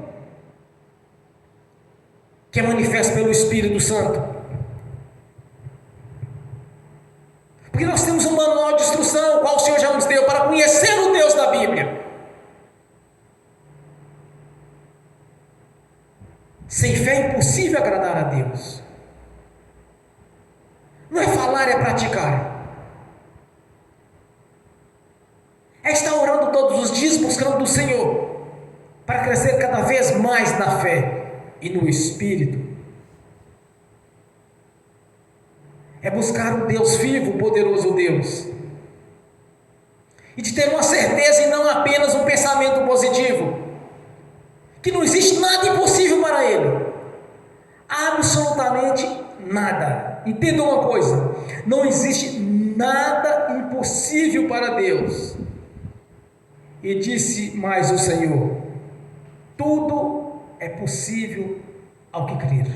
S3: que é manifesta pelo Espírito Santo. Porque nós temos um manual de instrução, qual o Senhor já nos deu, para conhecer o Deus da Bíblia. Sem fé é impossível agradar a Deus. Não é falar, é praticar. É estar orando todos os dias, buscando do Senhor, para crescer cada vez mais na fé e no Espírito. É buscar um Deus vivo, um poderoso Deus, e de ter uma certeza e não apenas um pensamento positivo, que não existe nada impossível para Ele, absolutamente nada. Entenda uma coisa: não existe nada impossível para Deus. E disse mais o Senhor: tudo é possível ao que crer.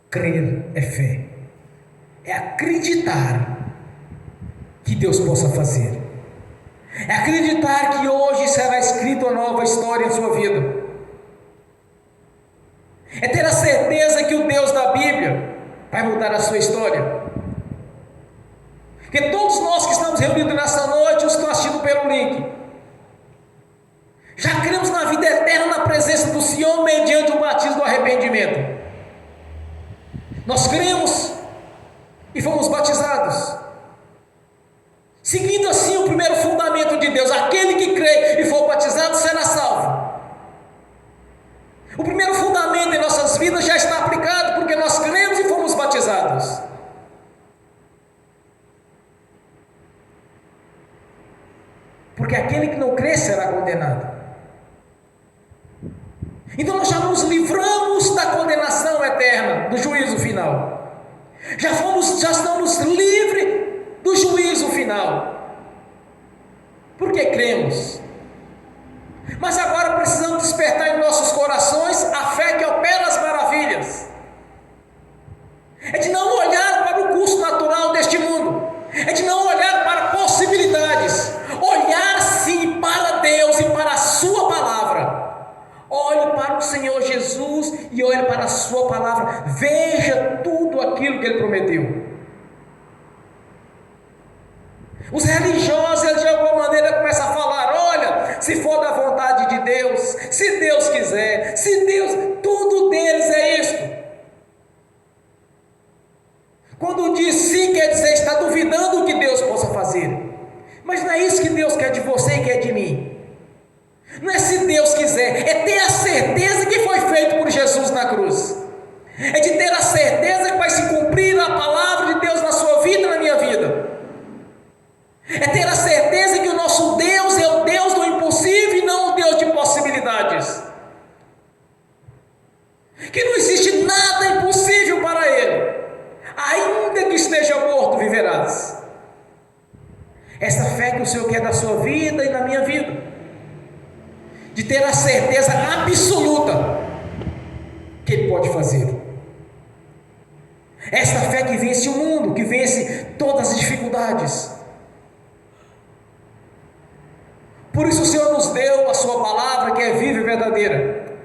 S3: Crer é fé, é acreditar que Deus possa fazer, é acreditar que hoje será escrita uma nova história em sua vida, é ter a certeza que o Deus da Bíblia vai mudar a sua história. Porque todos nós que estamos reunidos nessa noite, os que estão assistindo pelo link, já cremos na vida eterna na presença do Senhor mediante o batismo do arrependimento. Nós cremos e fomos batizados, seguindo assim o primeiro fundamento de Deus: aquele que crê e for batizado será salvo. O primeiro fundamento em nossas vidas já está aplicado, porque nós cremos e fomos batizados. Porque aquele que não crê será condenado. Então nós já nos livramos da condenação eterna, do juízo final. Já estamos livres do juízo final. Porque cremos. Mas agora precisamos despertar em nossos corações a fé que opera as maravilhas. É de não olhar para o curso natural deste mundo. É de não olhar para possibilidades. Olhar sim para Deus e para a sua palavra. Olhe para o Senhor Jesus e olhe para a sua palavra. Veja tudo aquilo que Ele prometeu. Os religiosos, eles de alguma maneira começam a falar: olha, se for da vontade de Deus, se Deus quiser, se Deus, tudo deles é isto. Quando diz sim, quer dizer, está duvidando o que Deus possa fazer. Mas não é isso que Deus quer de você e quer de mim. Não é se Deus quiser, é ter a certeza que foi feito por Jesus na cruz. É de ter a certeza que vai se cumprir a palavra de Deus na sua vida e na minha vida. É ter a certeza que o nosso Deus é o Deus do impossível e não o Deus de possibilidades. Que não existe nada impossível para Ele. Ainda que esteja morto, viverás. Essa fé que o Senhor quer da sua vida e na minha vida. De ter a certeza absoluta que Ele pode fazer. Esta fé que vence o mundo, que vence todas as dificuldades. Por isso o Senhor nos deu a sua palavra, que é viva e verdadeira.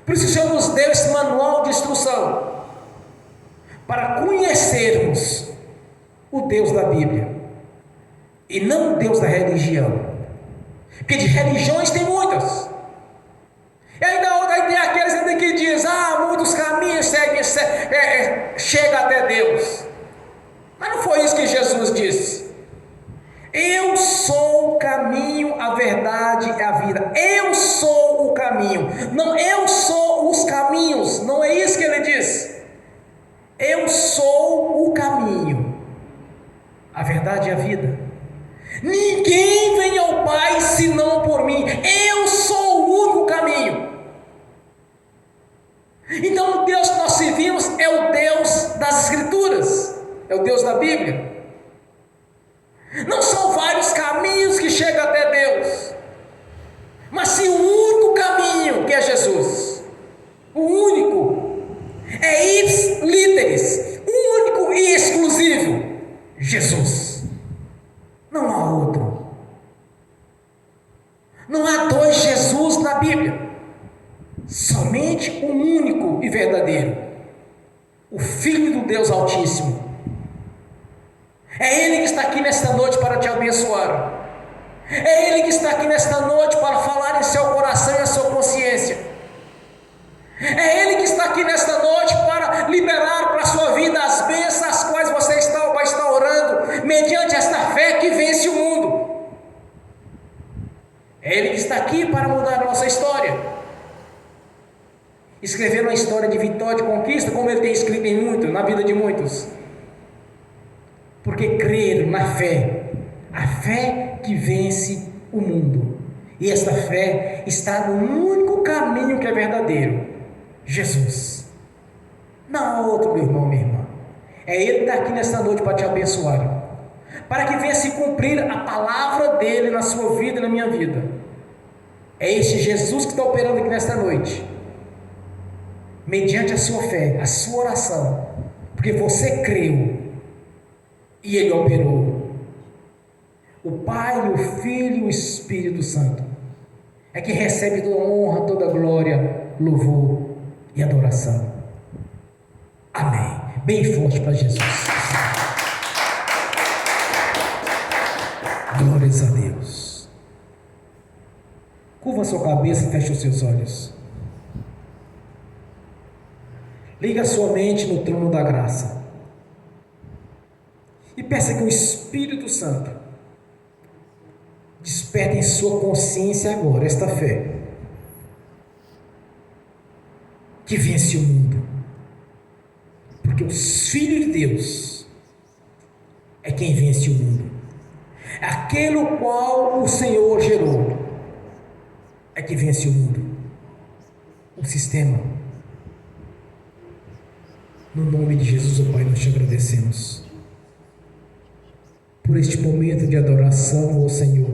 S3: Por isso o Senhor nos deu esse manual de instrução, para conhecermos o Deus da Bíblia, e não o Deus da religião. Porque de religiões tem muitas. E ainda tem aqueles ainda que dizem, muitos caminhos chega até Deus. Mas não foi isso que Jesus disse. Eu sou o caminho, a verdade e a vida. Eu sou o caminho. Não, eu sou os caminhos. Não é isso que ele diz. Eu sou o caminho, a verdade e a vida. Ninguém vem ao Pai senão por mim. Eu sou o único caminho. Então o Deus que nós servimos é o Deus das Escrituras, é o Deus da Bíblia. Não são vários caminhos que chegam até Deus, mas sim o único caminho, que é Jesus. O único, é ipsis literis, o único e exclusivo, Jesus. Não há outro. Não há dois Jesus na Bíblia. Somente um único e verdadeiro, o Filho do Deus Altíssimo. É Ele que está aqui nesta noite para te abençoar. É Ele que está aqui nesta noite para falar em seu coração e na sua consciência. É Ele que está aqui nesta noite para liberar para a sua vida as bênçãos as quais você vai estar orando, mediante esta fé que vence o mundo. É Ele que está aqui para mudar a nossa história, escrever uma história de vitória, de conquista, como Ele tem escrito na vida de muitos. Porque creram na fé, a fé que vence o mundo. E esta fé está no único caminho que é verdadeiro, Jesus. Não há outro, meu irmão, minha irmã. É Ele que está aqui nesta noite para te abençoar, para que venha se cumprir a palavra dEle na sua vida e na minha vida. É este Jesus que está operando aqui nesta noite, mediante a sua fé, a sua oração, porque você creu e Ele operou. O Pai, o Filho e o Espírito Santo é que recebe toda honra, toda glória, louvor e adoração. Amém. Bem forte para Jesus. Glórias a Deus. Curva a sua cabeça e feche os seus olhos. Liga a sua mente no trono da graça e peça que o Espírito Santo desperte em sua consciência agora esta fé que vence o mundo, porque os filhos de Deus é quem vence o mundo. Aquele o qual o Senhor gerou é que vence o mundo, o sistema. No nome de Jesus, ó Pai, nós te agradecemos por este momento de adoração ao Senhor,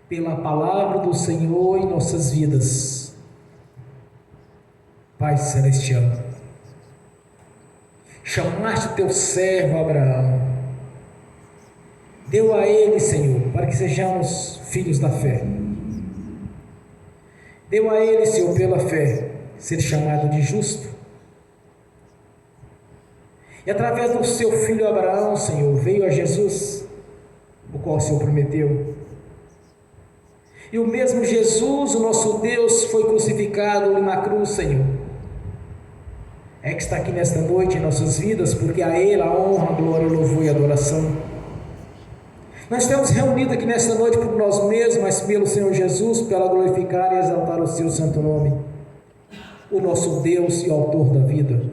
S3: pela palavra do Senhor em nossas vidas. Pai Celestial, chamaste o teu servo Abraão, deu a ele, Senhor, para que sejamos filhos da fé. Deu a ele, Senhor, pela fé, ser chamado de justo. E através do seu filho Abraão, Senhor, veio a Jesus, o qual o Senhor prometeu. E o mesmo Jesus, o nosso Deus, foi crucificado na cruz, Senhor. É que está aqui nesta noite em nossas vidas, porque a Ele a honra, a glória, o louvor e a adoração. Nós estamos reunidos aqui nesta noite por nós mesmos, mas pelo Senhor Jesus, para glorificar e exaltar o seu santo nome, o nosso Deus e autor da vida,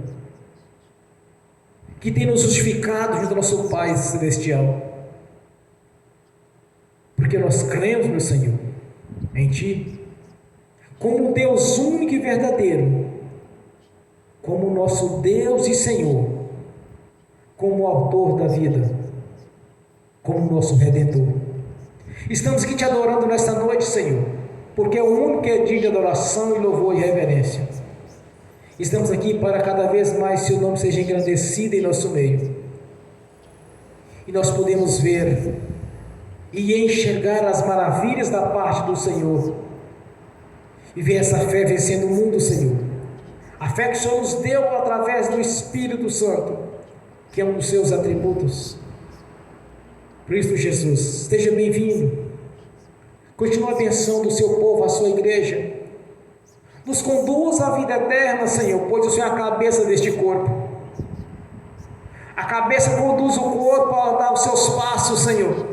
S3: que tem nos justificado junto ao nosso Pai Celestial, porque nós cremos no Senhor, em Ti, como um Deus único e verdadeiro, como nosso Deus e Senhor, como o autor da vida, como nosso Redentor. Estamos aqui te adorando nesta noite, Senhor, porque é o único que é digno de adoração e louvor e reverência. Estamos aqui para cada vez mais seu nome seja engrandecido em nosso meio. E nós podemos ver e enxergar as maravilhas da parte do Senhor. E ver essa fé vencendo o mundo, Senhor. A fé que o Senhor nos deu através do Espírito Santo, que é um dos seus atributos. Cristo Jesus, esteja bem-vindo. Continua abençoando o seu povo, a sua igreja. Nos conduz à vida eterna, Senhor, pois o Senhor é a cabeça deste corpo. A cabeça conduz o corpo a dar os seus passos, Senhor.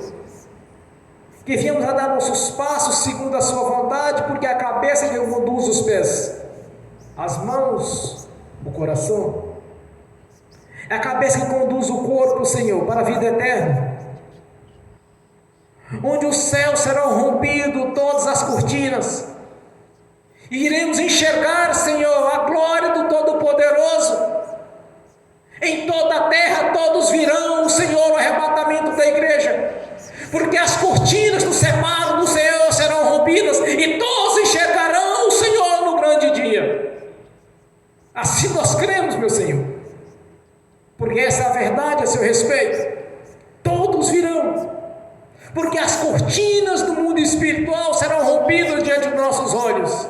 S3: Que viemos a dar nossos passos segundo a sua vontade, porque é a cabeça que conduz os pés, as mãos, o coração. É a cabeça que conduz o corpo, Senhor, para a vida eterna, onde os céus serão rompidos, todas as cortinas, e iremos enxergar, Senhor, a glória do Todo-Poderoso. Em toda a terra todos virão, Senhor, o arrebatamento da igreja, porque as cortinas que nos separam do Senhor serão rompidas, e todos enxergarão o Senhor no grande dia. Assim nós cremos, meu Senhor, porque essa é a verdade a seu respeito. Todos virão, porque as cortinas do mundo espiritual serão rompidas diante dos nossos olhos.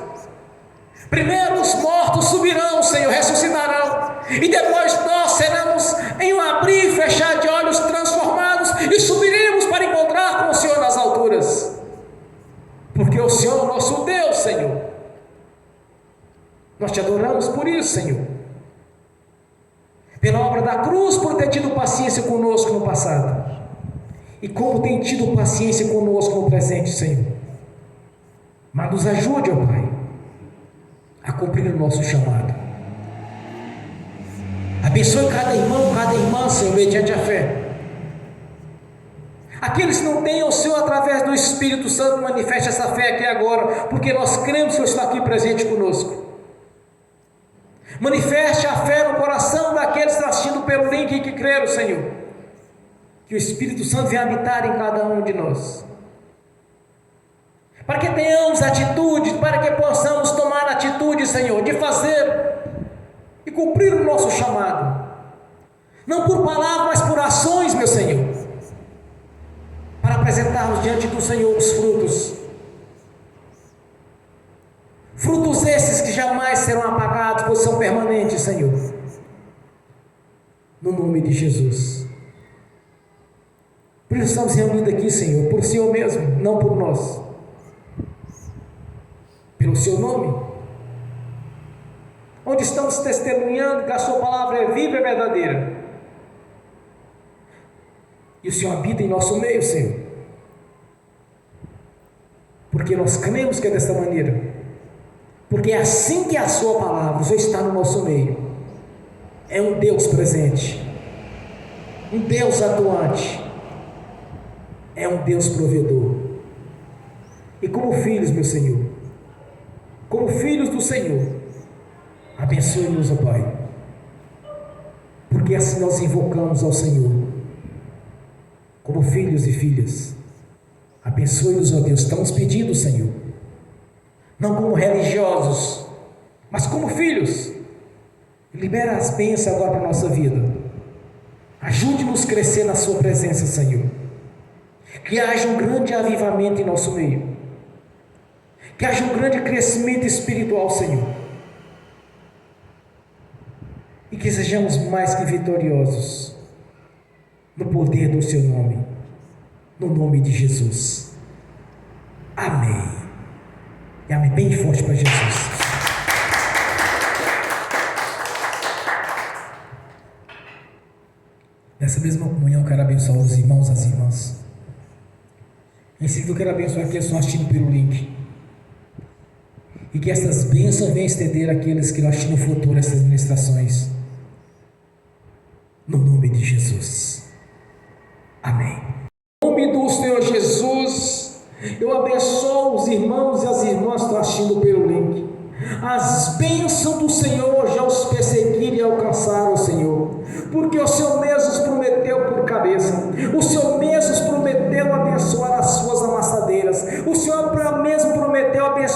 S3: Primeiro os mortos subirão, Senhor, ressuscitarão, e depois nós seremos em um abrir e fechar de olhos transformados, e subiremos para encontrar com o Senhor nas alturas, porque o Senhor é o nosso Deus, Senhor. Nós te adoramos por isso, Senhor, pela obra da cruz, por ter tido paciência conosco no passado, e como tem tido paciência conosco no presente, Senhor. Mas nos ajude, ó Pai, a cumprir o nosso chamado. Abençoe cada irmão, cada irmã, Senhor, mediante a fé. Aqueles que não têm o Senhor, através do Espírito Santo, manifeste essa fé aqui agora, porque nós cremos que o Senhor está aqui presente conosco. Manifeste a fé no coração daqueles que estão assistindo pelo link e que creram, Senhor. Que o Espírito Santo venha habitar em cada um de nós, para que tenhamos atitude, para que possamos tomar atitude, Senhor, de fazer e cumprir o nosso chamado, não por palavras, mas por ações, meu Senhor, para apresentarmos diante do Senhor os frutos, frutos esses que jamais serão apagados, pois são permanentes, Senhor, no nome de Jesus. Por isso estamos reunidos aqui, Senhor, por Senhor mesmo, não por nós, pelo seu nome, onde estamos testemunhando que a sua palavra é viva e verdadeira, e o Senhor habita em nosso meio, Senhor, porque nós cremos que é desta maneira, porque é assim que é a sua palavra, o Senhor está no nosso meio, é um Deus presente, um Deus atuante, é um Deus provedor. E como filhos, meu Senhor, como filhos do Senhor, abençoe-nos, ó Pai, porque assim nós invocamos ao Senhor, como filhos e filhas. Abençoe-nos, ó Deus, estamos pedindo, Senhor, não como religiosos, mas como filhos. Libera as bênçãos agora para a nossa vida, ajude-nos a crescer na sua presença, Senhor, que haja um grande avivamento em nosso meio, que haja um grande crescimento espiritual, Senhor, e que sejamos mais que vitoriosos no poder do seu nome, no nome de Jesus. Amém. E amém bem forte para Jesus. Nessa mesma comunhão eu quero abençoar os irmãos e as irmãs. Em seguida eu quero abençoar aqueles que estão assistindo pelo link, e que estas bênçãos venham estender àqueles que irão assistir no futuro essas ministrações, no nome de Jesus. Amém. Em nome do Senhor Jesus, eu abençoo os irmãos e as irmãs que estão assistindo pelo link. As bênçãos do Senhor já os perseguiram e alcançaram o Senhor, porque o Senhor mesmo os prometeu por cabeça, o Senhor mesmo os prometeu abençoar as suas amassadeiras, o Senhor mesmo prometeu abençoar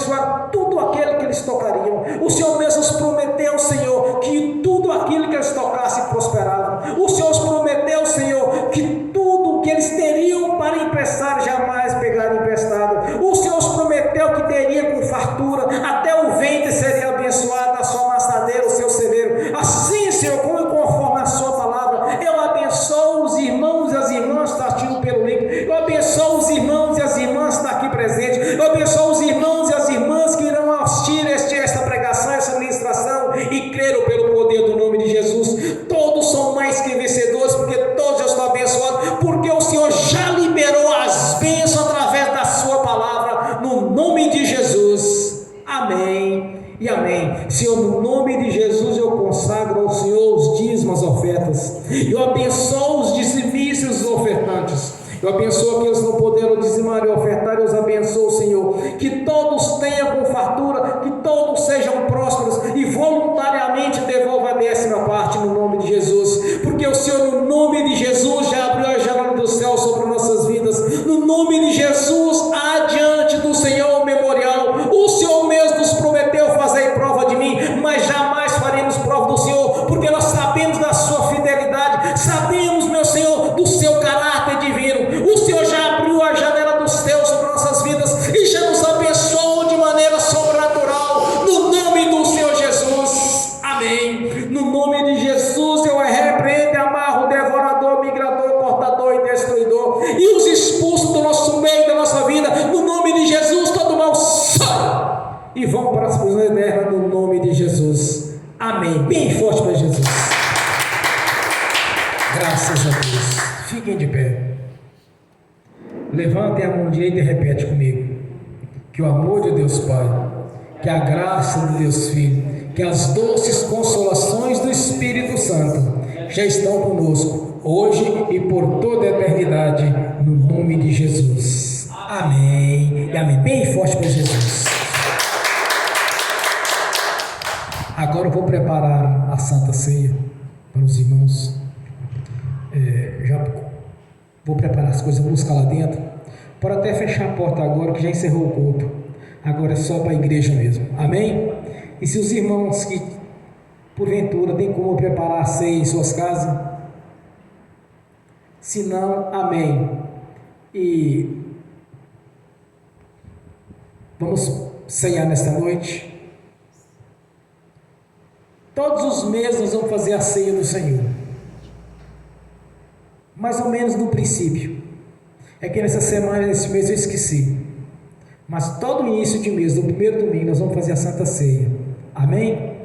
S3: O Senhor mesmo nos prometeu, Senhor, que tudo aquilo que eles tocassem prosperava. O Senhor nos prometeu, Senhor, que tudo que eles teriam para emprestar jamais pegaram emprestado. O Senhor nos prometeu que teria com fartura, até o ventre seria abençoado, a sua maçadeira, o seu celeiro. Assim, Senhor, conforme a sua palavra, eu abençoo os irmãos e as irmãs que estão assistindo pelo link. Eu abençoo os irmãos e as irmãs que estão aqui presentes. Eu abençoo os irmãos e as irmãs que irão assistir esta pregação, essa ministração, e creram pelo poder do nome de Jesus. Todos são mais que vencedores, porque todos já estão abençoados, porque o Senhor já liberou as bênçãos através da sua palavra, no nome de Jesus. Amém e amém. Senhor, no nome de Jesus eu consagro ao Senhor os dízimos, as ofertas. Eu abençoo os dizimistas e os ofertantes. Eu abençoo aqueles que não puderam dizimar e ofertar. Eu os abençoo, Senhor, que todos tenham com fartura, que todos sejam prósperos e voluntariamente devolvam a 10ª parte no nome de Jesus, porque o Senhor, no nome de Jesus, já abriu a janela do céu sobre nossas vidas. No nome de Jesus, adiante do Senhor o memorial. O Senhor mesmo nos prometeu fazer prova de mim, mas jamais faremos prova do Senhor, porque nós sabemos da sua fidelidade, sabemos, meu Senhor, do seu caráter divino. O Senhor já abriu a janela dos céus sobre nossas vidas e já nos abençoou de maneira sobrenatural, no nome do Senhor Jesus. Amém. No nome de Jesus eu repreendo, amarro o devorador, migrador, cortador e destruidor, e os expulso do nosso meio, da nossa vida, no nome de Jesus. Todo mal sai e vão para as prisões eternas, no nome de Jesus. Amém. Bem forte para Jesus. Graças a Deus. Fiquem de pé. Levantem a mão direita e repete comigo: que o amor de Deus Pai, que a graça de Deus Filho, que as doces consolações do Espírito Santo já estão conosco, hoje e por toda a eternidade, no nome de Jesus. Amém e amém. Bem forte para Jesus. Agora eu vou preparar a Santa Ceia para os irmãos. Já vou preparar as coisas, buscar lá dentro. Pode até fechar a porta agora, que já encerrou o culto. Agora é só para a igreja mesmo. Amém? E se os irmãos que porventura tem como preparar a ceia em suas casas? Se não, amém. E vamos ceiar nesta noite. Todos os meses nós vamos fazer a ceia do Senhor. Mais ou menos no princípio. É que nessa semana, nesse mês eu esqueci. Mas todo início de mês, no primeiro domingo, nós vamos fazer a Santa Ceia. Amém?